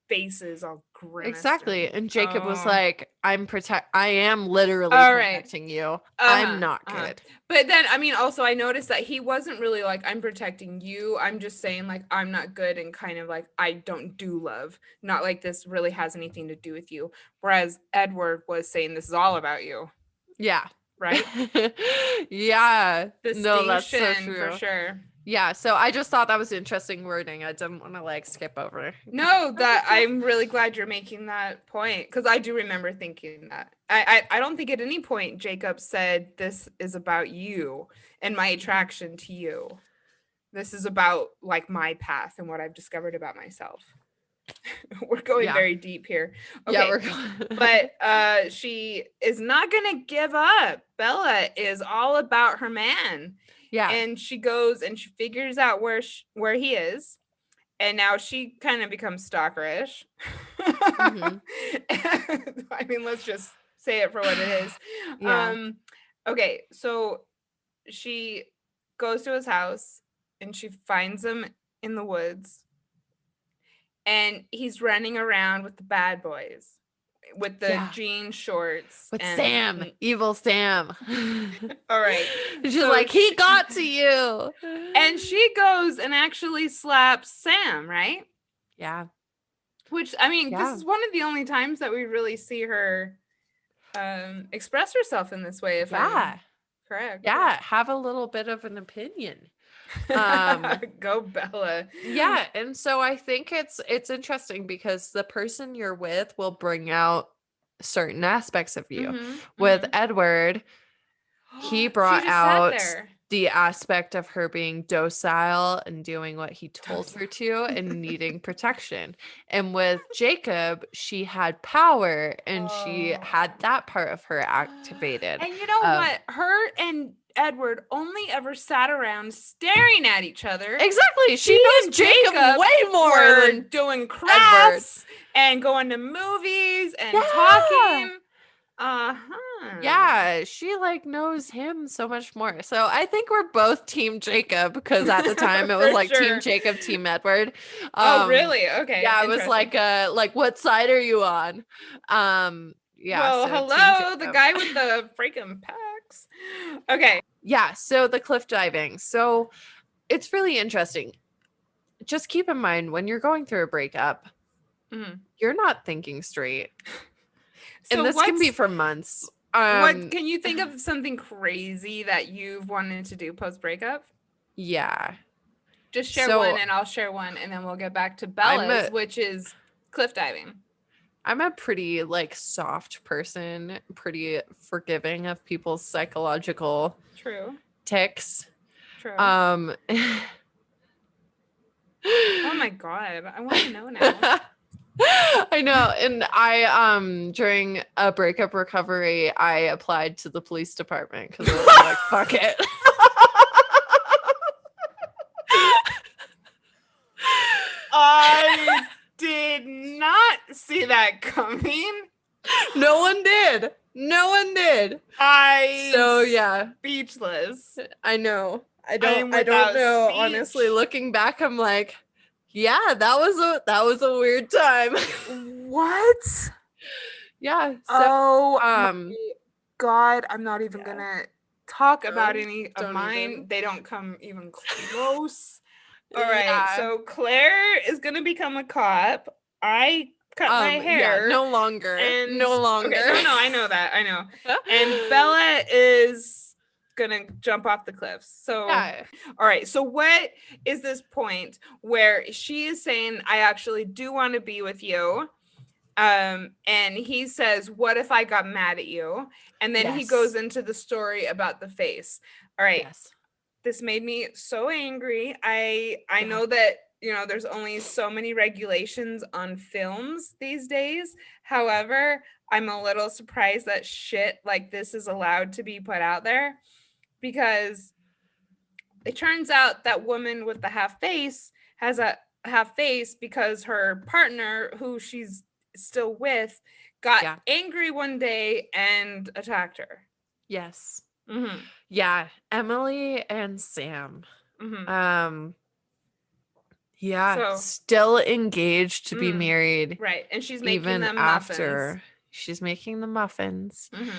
Faces all grimaced. Exactly. And Jacob was like, I am literally protecting you. I'm not good. But then, I mean, also I noticed that he wasn't really like, I'm protecting you. I'm just saying like, I'm not good, and kind of like, I don't do love. Not like this really has anything to do with you. Whereas Edward was saying this is all about you. Yeah. Right? Yeah. No, that's so true. For sure. Yeah, so I just thought that was interesting wording. I didn't want to like skip over. No, that I'm really glad you're making that point, because I do remember thinking that. I don't think at any point Jacob said this is about you and my attraction to you. This is about like my path and what I've discovered about myself. We're going very deep here. Okay. Yeah, we're going. But she is not gonna give up. Bella is all about her man. Yeah. And she goes and she figures out where he is. And now she kind of becomes stalkerish. I mean, let's just say it for what it is. Yeah. Okay, so she goes to his house and she finds him in the woods. And he's running around with the bad boys. With the jean shorts. With Sam. Evil Sam. All right. She's like, he got to you. And she goes and actually slaps Sam, right? Yeah. Which, I mean, this is one of the only times that we really see her express herself in this way, if I'm correct. Yeah, have a little bit of an opinion. Go Bella. Yeah, and so I think it's interesting because the person you're with will bring out certain aspects of you. With Edward, he brought out the aspect of her being docile and doing what he told her to and needing protection. And with Jacob, she had power and she had that part of her activated. And you know what? Her and Edward only ever sat around staring at each other. Exactly. She knows Jacob way more than doing crafts and going to movies and talking. Yeah, she like knows him so much more. So I think we're both team Jacob, because at the time it was like team Jacob, team Edward. Oh, really? Okay. Yeah, it was like what side are you on? Yeah. Well, so hello, the guy with the freaking pecs. Okay. Yeah, so the cliff diving. So it's really interesting. Just keep in mind when you're going through a breakup, you're not thinking straight. So and this can be for months. What can you think of something crazy that you've wanted to do post breakup? Yeah. Just share one and I'll share one, and then we'll get back to Bella's, which is cliff diving. I'm a pretty like soft person, pretty forgiving of people's psychological tics. True. Oh my God. I want to know now. I know. And I during a breakup recovery, I applied to the police department because I was like, fuck it. I did not see that coming. No one did. Speechless. I know. I don't know. Speech. Honestly, looking back, I'm like, yeah, that was a weird time. What? Yeah. So, my God, I'm not even gonna talk about any of mine. Even. They don't come even close. All right. So Claire is gonna become a cop. I cut my hair. Yeah, no longer. And no longer. Okay, no, I know that. I know. And Bella is gonna jump off the cliffs. So yeah. All right. So what is this point where she is saying, I actually do want to be with you? And he says, what if I got mad at you? And then he goes into the story about the face. All right. Yes. This made me so angry. I know that, you know, there's only so many regulations on films these days. However, I'm a little surprised that shit like this is allowed to be put out there, because it turns out that woman with the half face has a half face because her partner, who she's still with, got angry one day and attacked her. Yes. Mm-hmm. Yeah, Emily and Sam. Mm-hmm. So, still engaged to be married. Right. And she's making even them after muffins. She's making the muffins. Mm-hmm.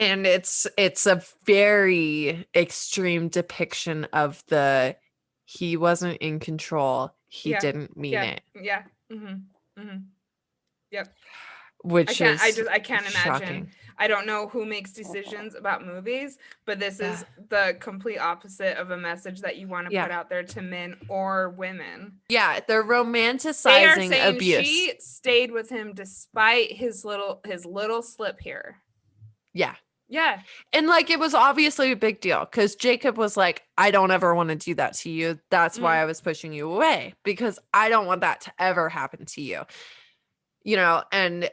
And it's a very extreme depiction of he wasn't in control. He didn't mean it. Yeah. Mm-hmm. Mm-hmm. Yep. Which I can't shocking. imagine. I don't know who makes decisions about movies, but this is the complete opposite of a message that you want to put out there to men or women. Yeah, they're romanticizing they are saying abuse. She stayed with him despite his little slip here. Yeah. Yeah. And like, it was obviously a big deal because Jacob was like, I don't ever want to do that to you. That's why I was pushing you away, because I don't want that to ever happen to you. You know, and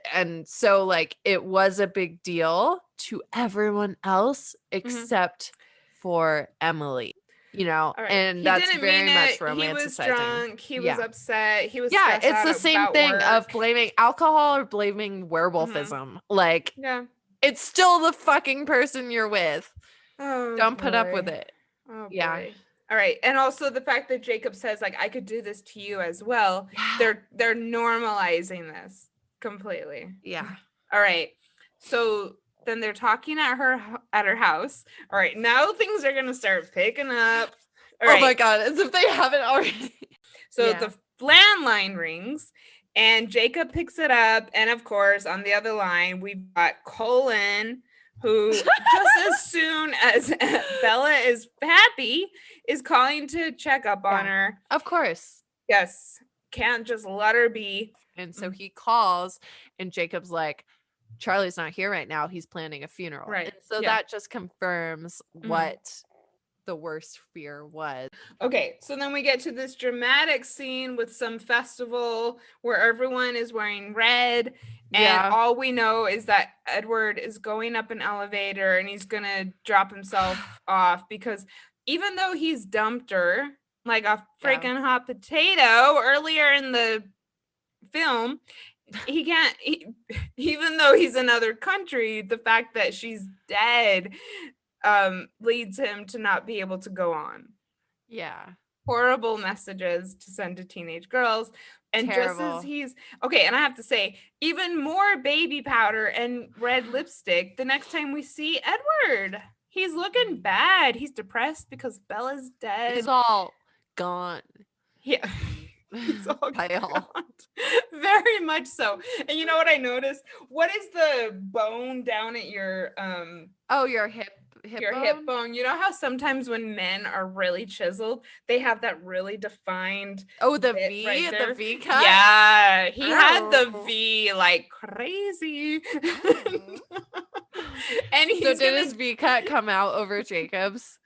so like it was a big deal to everyone else except for Emily, you know, and that's very much romanticizing. He was drunk. He was upset. He was stressed it's out the same thing work. of blaming alcohol or blaming werewolfism. Like, it's still the fucking person you're with. Don't put up with it. Oh, boy. All right. And also the fact that Jacob says, like, I could do this to you as well. They're normalizing this completely. Yeah. All right. So then they're talking at her house. All right. Now things are going to start picking up. All right. Oh my God. As if they haven't already. So the landline rings and Jacob picks it up. And of course, on the other line, we've got Cullen, who just as soon as Bella is happy, is calling to check up on her. Of course. Yes. Can't just let her be. And so he calls and Jacob's like, Charlie's not here right now. He's planning a funeral. Right. And so that just confirms what the worst fear was. Okay. So then we get to this dramatic scene with some festival where everyone is wearing red. And all we know is that Edward is going up an elevator and he's going to drop himself off, because even though he's dumped her like a freaking hot potato earlier in the film, he can't, even though he's in another country, the fact that she's dead leads him to not be able to go on. Yeah. Horrible messages to send to teenage girls. And Terrible. Just as he's okay, and I have to say, even more baby powder and red lipstick the next time we see Edward. He's looking bad. He's depressed because Bella's dead. He's all gone. Yeah. He's all gone. Very much so. And you know what I noticed? What is the bone down at your your hip hip bone? You know how sometimes when men are really chiseled, they have that really defined the V right there? The V cut? Yeah, he had the V like crazy. And so did his V cut come out over Jacob's?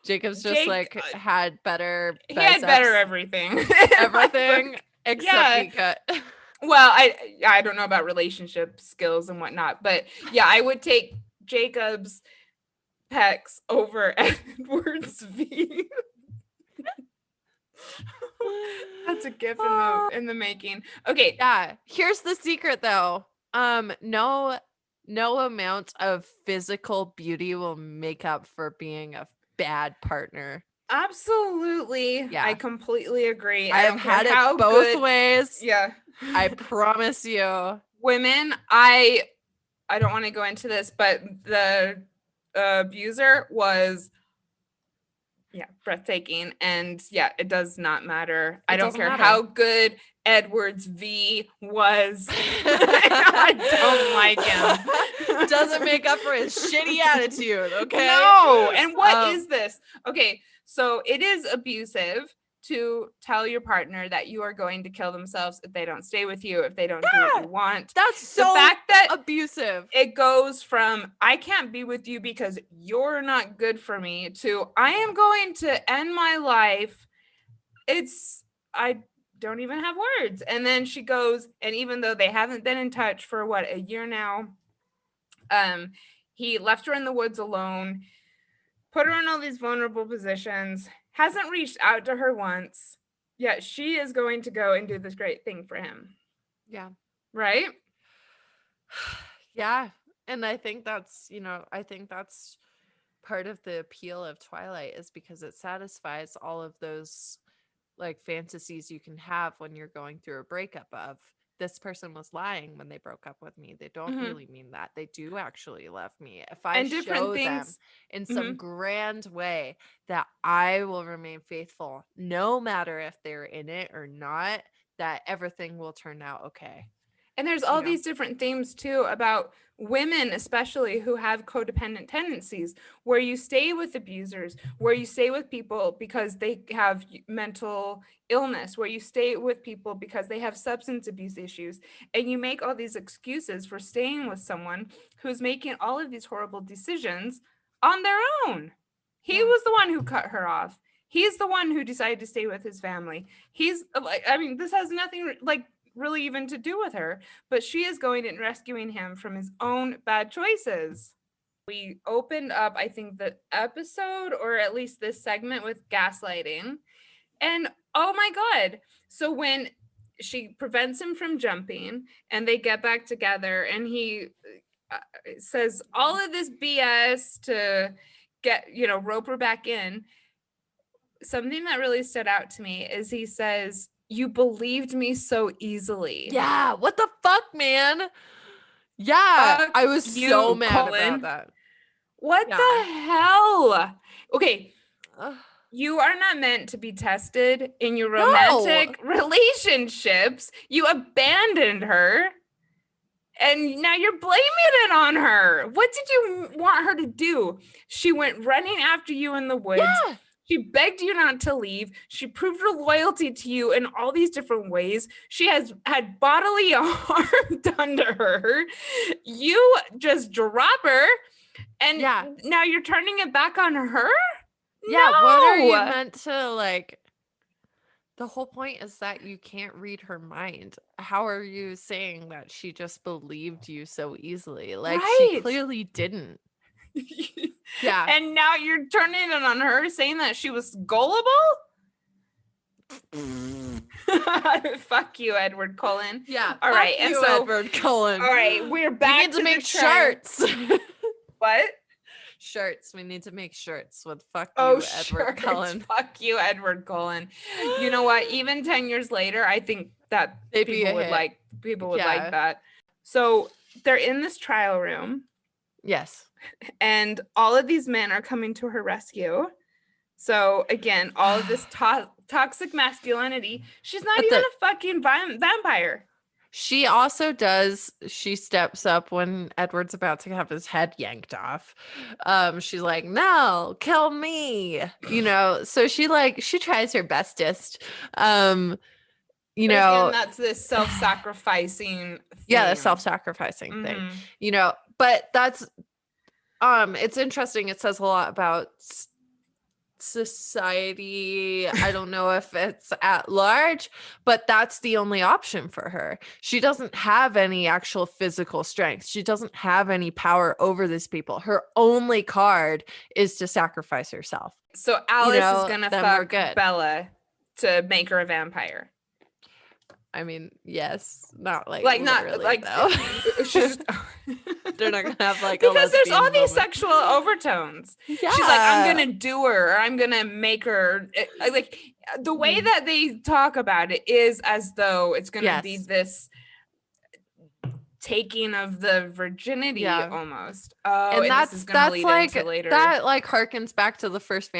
Jacob's just had better biceps. He had better everything. Everything except V cut. Well, I don't know about relationship skills and whatnot, but yeah, I would take Jacob's pecs over Edward's V. That's a gif in the making. Okay. Yeah. Here's the secret though. No amount of physical beauty will make up for being a bad partner. Absolutely. Yeah. I completely agree. I have had it both ways. Yeah. I promise you. Women, I don't want to go into this, but the abuser was Yeah, breathtaking. And yeah, it does not matter. I don't care how good Edward's V was. I don't like him. Doesn't make up for his shitty attitude, okay? No. And what is this? Okay, so it is abusive to tell your partner that you are going to kill themselves if they don't stay with you, if they don't do what you want. That's so the fact that abusive. It goes from I can't be with you because you're not good for me to I am going to end my life. I don't even have words. And then she goes, and even though they haven't been in touch for a year now, he left her in the woods alone, put her in all these vulnerable positions, hasn't reached out to her once, yet she is going to go and do this great thing for him. Yeah. Right? Yeah. And I think that's part of the appeal of Twilight, is because it satisfies all of those like fantasies you can have when you're going through a breakup of, this person was lying when they broke up with me. They don't really mean that. They do actually love me. If I show them in some grand way that I will remain faithful, no matter if they're in it or not, that everything will turn out okay. And there's all these different themes too about women, especially, who have codependent tendencies, where you stay with abusers, where you stay with people because they have mental illness, where you stay with people because they have substance abuse issues, and you make all these excuses for staying with someone who's making all of these horrible decisions on their own. He was the one who cut her off. He's the one who decided to stay with his family. He's like, I mean, this has nothing like really even to do with her, but she is going and rescuing him from his own bad choices. We opened up, I think, the episode, or at least this segment, with gaslighting. And oh my God. So when she prevents him from jumping and they get back together and he says all of this BS to get, rope her back in, something that really stood out to me is he says, "You believed me so easily." Yeah, what the fuck, man? Yeah, I was so mad about that. What the hell? Okay, you are not meant to be tested in your romantic relationships. You abandoned her, and now you're blaming it on her. What did you want her to do? She went running after you in the woods. Yeah. She begged you not to leave. She proved her loyalty to you in all these different ways. She has had bodily harm done to her. You just drop her, and now you're turning it back on her? Yeah, no. What are you meant to, like? The whole point is that you can't read her mind. How are you saying that she just believed you so easily? Like, she clearly didn't. Yeah. And now you're turning it on her, saying that she was gullible? Fuck you, Edward Cullen. Yeah. All right. And so Edward Cullen. All right, we're back. We need to make shirts. What? Shirts. We need to make shirts with "fuck you, Edward Cullen." Fuck you, Edward Cullen. You know what? Even 10 years later, I think that people would like that. So they're in this trial room. Yes. And all of these men are coming to her rescue. So again, all of this toxic masculinity. She's not even a fucking vampire. She also does. She steps up when Edward's about to have his head yanked off. She's like, "No, kill me." So she tries her bestest. Again, that's this self-sacrificing thing. Yeah, the self-sacrificing thing. But that's it's interesting. It says a lot about society. I don't know if it's at large, but that's the only option for her. She doesn't have any actual physical strength. She doesn't have any power over these people. Her only card is to sacrifice herself. So Alice is gonna fuck Bella to make her a vampire. I mean, yes, not though. They're not gonna have because there's all these sexual overtones. Yeah. She's like, I'm gonna do her, or I'm gonna make her. Like the way that they talk about it is as though it's gonna be this taking of the virginity almost. Oh, and that's like later. That harkens back to the first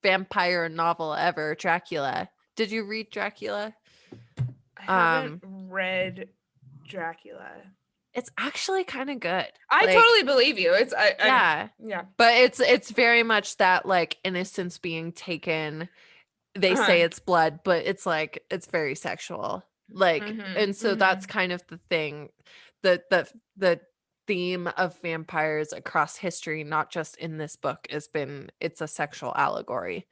vampire novel ever, Dracula. Did you read Dracula? I haven't read Dracula. It's actually kind of good. I totally believe you. It's yeah. But it's very much that like innocence being taken. They say it's blood, but it's like it's very sexual. Like and so that's kind of the thing. The theme of vampires across history, not just in this book, it's a sexual allegory.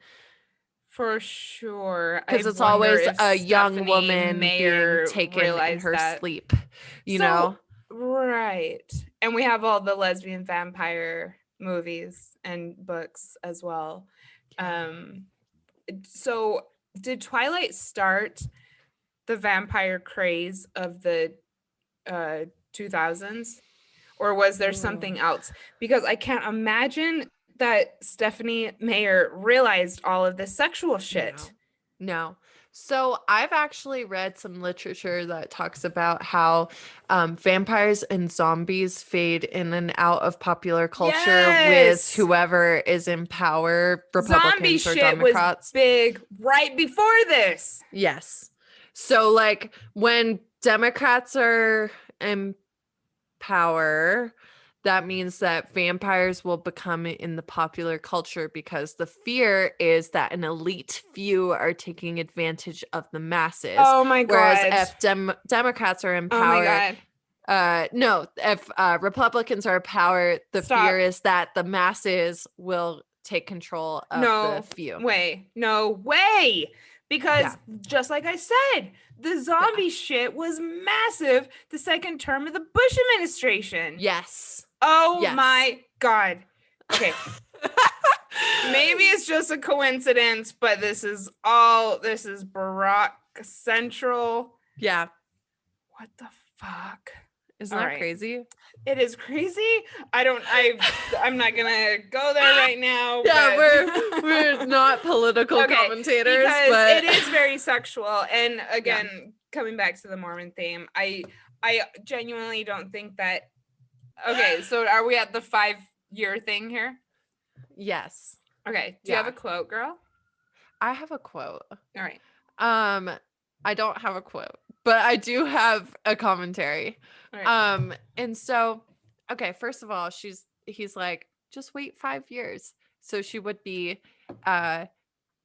For sure. Because it's always a young woman being taken in her sleep, you know? Right. And we have all the lesbian vampire movies and books as well. So did Twilight start the vampire craze of the 2000s? Or was there something else? Because I can't imagine that Stephanie Meyer realized all of this sexual shit. No. So I've actually read some literature that talks about how vampires and zombies fade in and out of popular culture with whoever is in power, Republicans Zombie or Democrats. Was big right before this. Yes. So like when Democrats are in power, that means that vampires will become in the popular culture because the fear is that an elite few are taking advantage of the masses. Oh my God. Whereas if Democrats are in power, if Republicans are in power, the fear is that the masses will take control of the few. No way. Because just like I said, the zombie shit was massive the second term of the Bush administration. Yes. Oh my God. Okay. Maybe it's just a coincidence, but this is Barack Central. Yeah. What the fuck? Isn't that crazy? It is crazy. I'm not gonna go there right now. Yeah, we're not political commentators, but it is very sexual. And again, coming back to the Mormon theme, I genuinely don't think that. Okay, so are we at the 5-year thing here? Yes. Okay. Do you have a quote, girl? I have a quote. All right. I don't have a quote, but I do have a commentary. Right. And so, okay, first of all, he's like, just wait 5 years. So she would be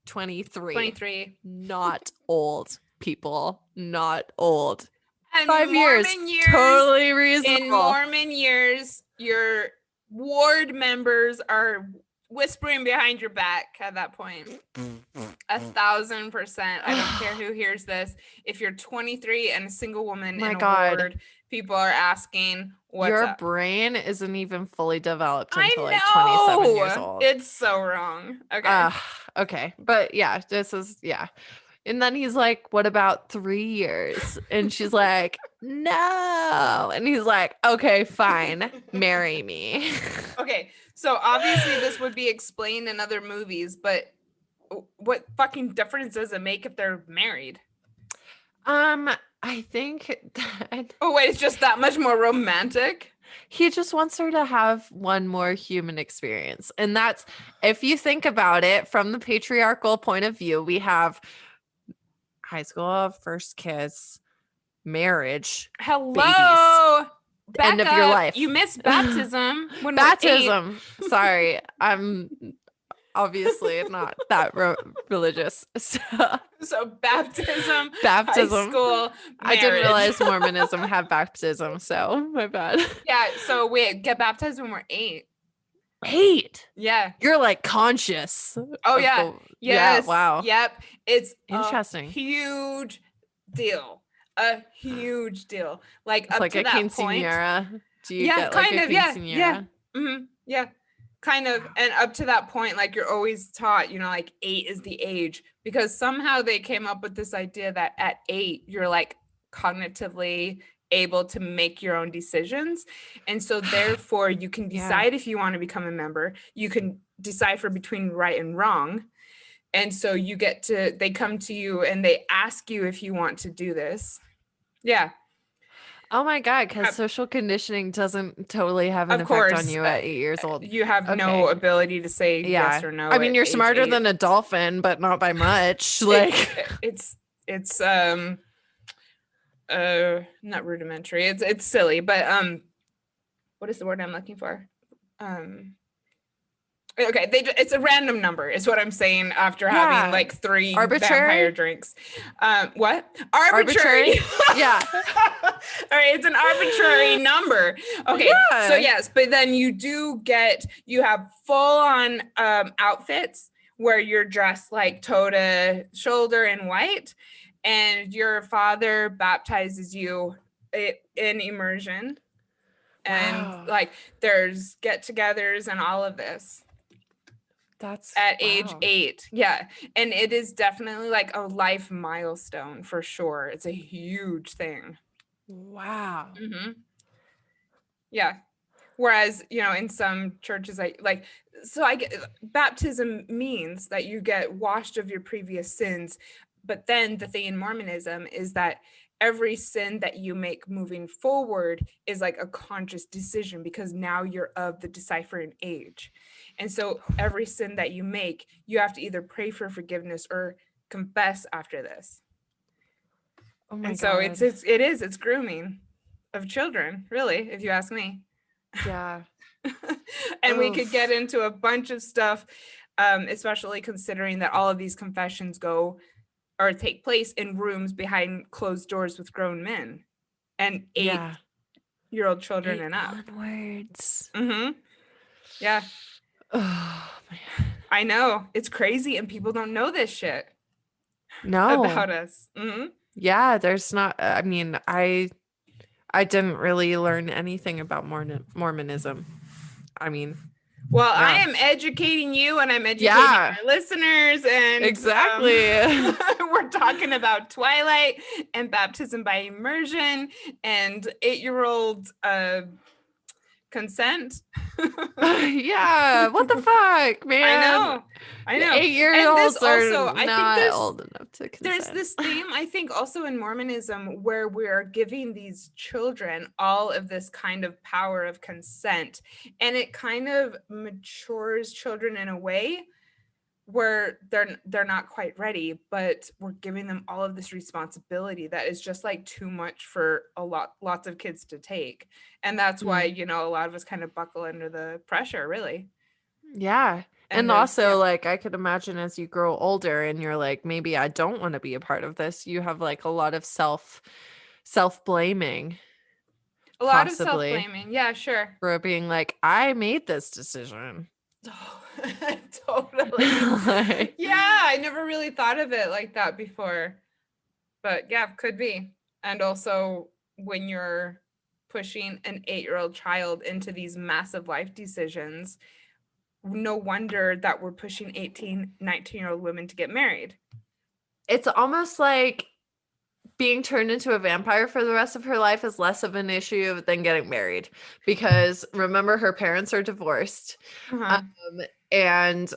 23. 23. Not old, people. Not old. And 5 years, totally reasonable. In Mormon years, your ward members are whispering behind your back at that point. 1,000%. I don't care who hears this. If you're 23 and a single woman in a ward, people are asking, what's your up? brain isn't even fully developed until like 27 years old. It's so wrong. Okay. Okay. But yeah, this is, And then he's like, what about 3 years? And she's like, no. And he's like, okay, fine. Marry me. Okay. So obviously this would be explained in other movies, but what fucking difference does it make if they're married? I think that... Oh, wait, it's just that much more romantic? He just wants her to have one more human experience. And that's, if you think about it from the patriarchal point of view, we have high school, first kiss, marriage, hello, babies, end of your life. You missed baptism. When baptism. Sorry, I'm obviously not that religious. So baptism, high school, marriage. I didn't realize Mormonism had baptism, so my bad. Yeah, so we get baptized when we're 8. 8? Yeah. You're like conscious. Oh, yeah. Yes. Yeah, wow. Yep. It's interesting. A huge deal. A huge deal. Like it's up like to a that quinceañera. point. Do you get like a quinceañera? Yeah. Mm-hmm. Yeah. Kind of. And up to that point, like you're always taught, like 8 is the age, because somehow they came up with this idea that at 8, you're like cognitively able to make your own decisions. And so therefore you can decide if you want to become a member. You can decipher between right and wrong. And so they come to you and they ask you if you want to do this. Yeah. Oh my God, because social conditioning doesn't totally have an Of effect on course, you at 8 years old. you have no Okay. ability to say yes Yeah. or no I mean, at you're age smarter 8. than a dolphin, but not by much. Like, It's not rudimentary. It's silly, but what is the word I'm looking for? Okay, it's a random number is what I'm saying after having like 3 vampire drinks. What? Arbitrary. Yeah. All right, it's an arbitrary number. Okay, yeah. So yes, but then you have full on outfits where you're dressed like toe to shoulder in white, and your father baptizes you in immersion. And like there's get-togethers and all of this. That's at age 8. Yeah. And it is definitely like a life milestone for sure. It's a huge thing. Wow. Mm-hmm. Yeah. Whereas, in some churches, baptism means that you get washed of your previous sins. But then the thing in Mormonism is that every sin that you make moving forward is like a conscious decision, because now you're of the deciphering age. And so every sin that you make, you have to either pray for forgiveness or confess after this. Oh my God. So it's grooming of children, really, if you ask me. Yeah. And we could get into a bunch of stuff, especially considering that all of these confessions take place in rooms behind closed doors with grown men and 8-year-old children and up. Onwards. Mm-hmm. Yeah. Oh man. I know. It's crazy, and people don't know this shit. No. About us. Mm-hmm. Yeah, there's not. I mean, I didn't really learn anything about Mormonism. I mean, well, yeah. I am educating you, and I'm educating our listeners, and exactly. We're talking about Twilight and baptism by immersion and 8-year-old consent. Yeah, what the fuck, man? I know. 8-year-olds are not old enough to consent. There's this theme, I think, also in Mormonism, where we're giving these children all of this kind of power of consent, and it kind of matures children in a way where they're not quite ready, but we're giving them all of this responsibility that is just like too much for lots of kids to take. And that's why, a lot of us kind of buckle under the pressure, really. Yeah. And also, like, I could imagine as you grow older and you're like, maybe I don't want to be a part of this, you have like a lot of self-blaming. A lot of self-blaming. Yeah, sure. For being like, I made this decision. Oh, totally. Yeah, I never really thought of it like that before. But yeah, could be. And also when you're pushing an 8-year-old child into these massive life decisions, no wonder that we're pushing 18, 19-year-old women to get married. It's almost like being turned into a vampire for the rest of her life is less of an issue than getting married, because remember, her parents are divorced. And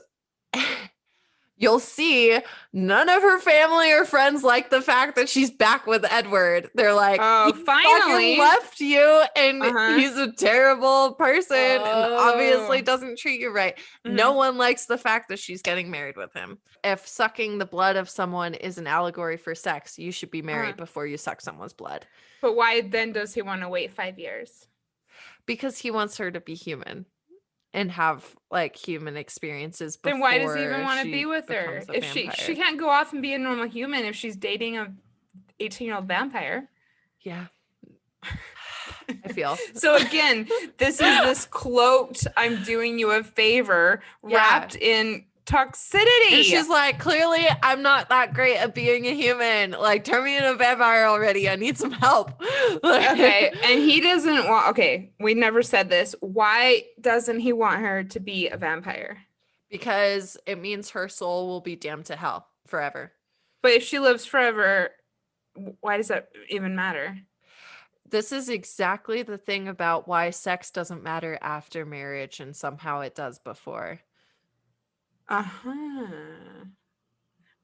you'll see none of her family or friends like the fact that she's back with Edward. They're like, oh, he finally left you, and he's a terrible person and obviously doesn't treat you right. No one likes the fact that she's getting married with him. If sucking the blood of someone is an allegory for sex, you should be married before you suck someone's blood. But why then does he want to wait 5 years? Because he wants her to be human and have like human experiences. Then why does he even want to be with her? If she can't go off and be a normal human if she's dating a 18-year-old vampire. Yeah. I feel. So again, this is this cloaked, I'm doing you a favor, wrapped in toxicity. And she's like, clearly I'm not that great at being a human. Like, turn me into a vampire already. I need some help. Okay. And he doesn't want, we never said this. Why doesn't he want her to be a vampire? Because it means her soul will be damned to hell forever. But if she lives forever, why does that even matter? This is exactly the thing about why sex doesn't matter after marriage and somehow it does before.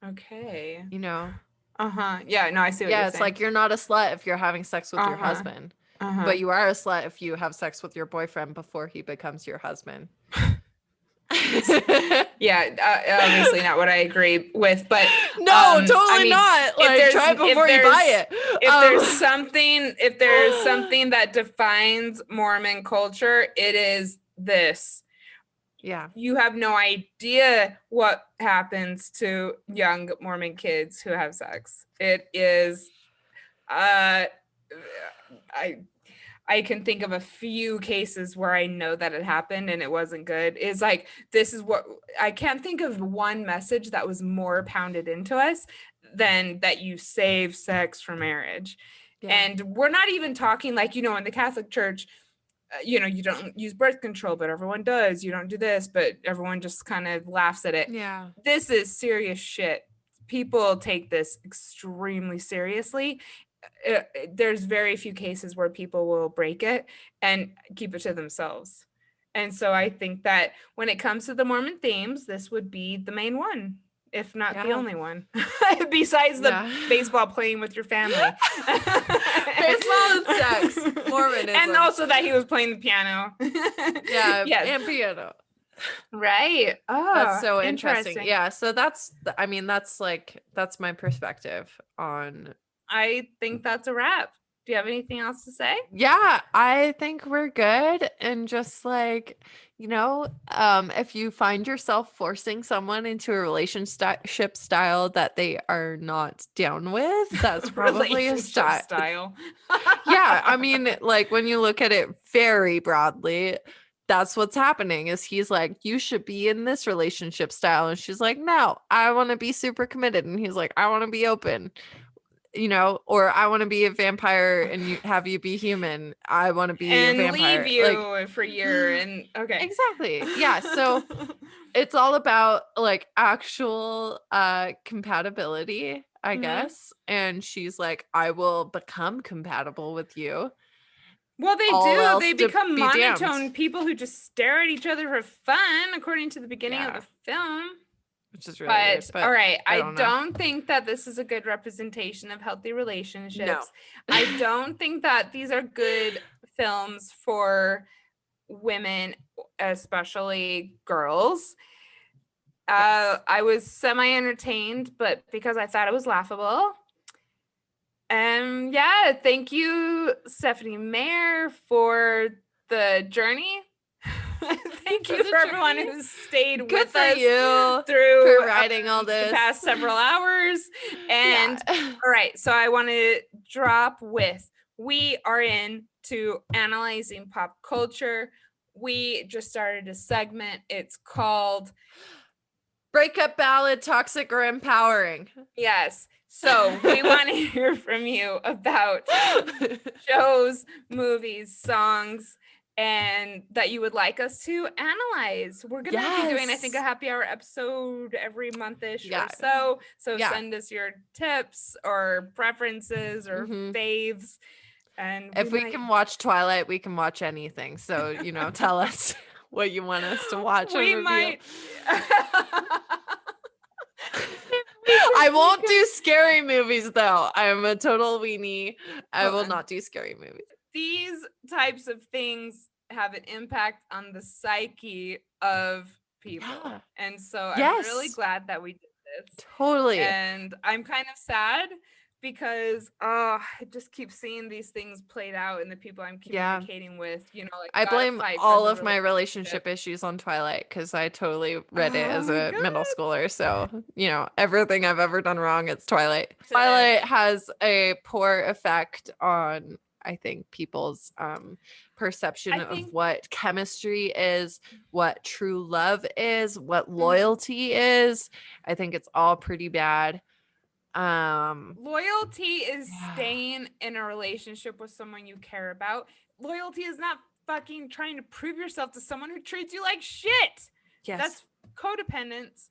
Okay. Yeah, no, I see what you're saying. Yeah, it's like you're not a slut if you're having sex with your husband. But you are a slut if you have sex with your boyfriend before he becomes your husband. Yeah, obviously not what I agree with, but no, totally not. Like, try it before you buy it. If there's something that defines Mormon culture, it is this. Yeah. You have no idea what happens to young Mormon kids who have sex. It is I can think of a few cases where I know that it happened and it wasn't good. It's like, this is what I can't think of one message that was more pounded into us than that you save sex for marriage. Yeah. And we're not even talking like, in the Catholic Church, you don't use birth control, but everyone does. You don't do this, but everyone just kind of laughs at it. Yeah. This is serious shit. People take this extremely seriously. There's very few cases where people will break it and keep it to themselves. And so I think that when it comes to the Mormon themes, this would be the main one, if not the only one, besides the baseball playing with your family. Baseball and sex, Mormonism. And also that he was playing the piano. And piano. Right. Oh, that's so interesting. Yeah. So that's my perspective on. I think that's a wrap. Do you have anything else to say? Yeah, I think we're good. And just if you find yourself forcing someone into a relationship style that they are not down with, that's probably a style. Yeah, I mean, when you look at it very broadly, that's what's happening. Is he's like, you should be in this relationship style, and she's like, no, I want to be super committed, and he's like, I want to be open. Or I want to be a vampire and have you be human. I want to be a vampire. And leave you for a year. And okay. Exactly. Yeah. So it's all about actual compatibility, I guess. And she's like, I will become compatible with you. Well, they do. They become monotone people who just stare at each other for fun, according to the beginning of the film. Which is really weird, but all right, I don't think that this is a good representation of healthy relationships. No. I don't think that these are good films for women, especially girls. Yes. I was semi-entertained, but because I thought it was laughable. Thank you, Stephanie Mayer, for the journey. Thank you for everyone who stayed with us through writing all this the past several hours. And all right, so I want to drop with, we are into analyzing pop culture. We just started a segment. It's called Breakup Ballad, Toxic or Empowering. Yes. So we want to hear from you about shows, movies, songs, and that you would like us to analyze. We're going to be doing, I think, a happy hour episode every month-ish or so. So send us your tips or preferences or faves. And if we can watch Twilight, we can watch anything. So, tell us what you want us to watch. We might. I won't do scary movies, though. I'm a total weenie. I will not do scary movies. These types of things have an impact on the psyche of people. Yeah. And so I'm really glad that we did this. Totally. And I'm kind of sad because I just keep seeing these things played out in the people I'm communicating with. I blame all of my relationship issues on Twilight because I totally read it as a middle schooler. So, everything I've ever done wrong, it's Twilight. Twilight has a poor effect on, I think, people's perception of what chemistry is, what true love is, what loyalty is. I think it's all pretty bad. Loyalty is staying in a relationship with someone you care about. Loyalty is not fucking trying to prove yourself to someone who treats you like shit. Yes. That's codependence.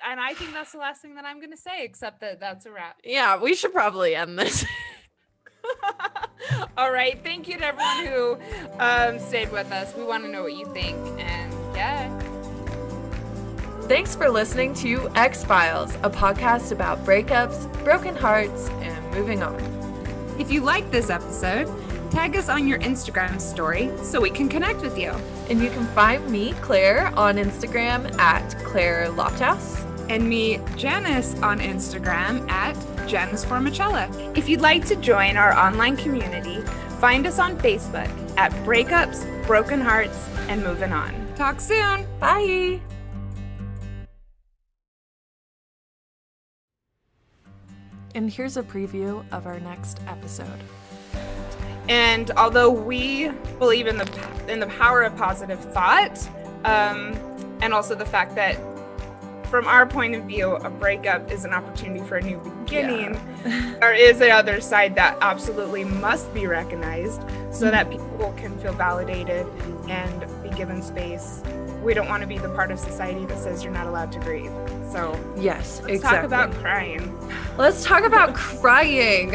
And I think that's the last thing that I'm going to say, except that that's a wrap. Yeah, we should probably end this. All right. Thank you to everyone who stayed with us. We want to know what you think. And Thanks for listening to X-Files, a podcast about breakups, broken hearts, and moving on. If you liked this episode, Tag us on your Instagram story so we can connect with you. And you can find me, Claire, on Instagram at Claire Lofthouse. And me, Janice, on Instagram at Janice Formicella. If you'd like to join our online community, find us on Facebook at Breakups, Broken Hearts, and Moving On. Talk soon. Bye. And here's a preview of our next episode. And although we believe in the power of positive thought, and also the fact that from our point of view, a breakup is an opportunity for a new beginning, there is the other side that absolutely must be recognized so that people can feel validated and be given space. We don't want to be the part of society that says you're not allowed to grieve. So yes, let's talk about crying. Let's talk about crying.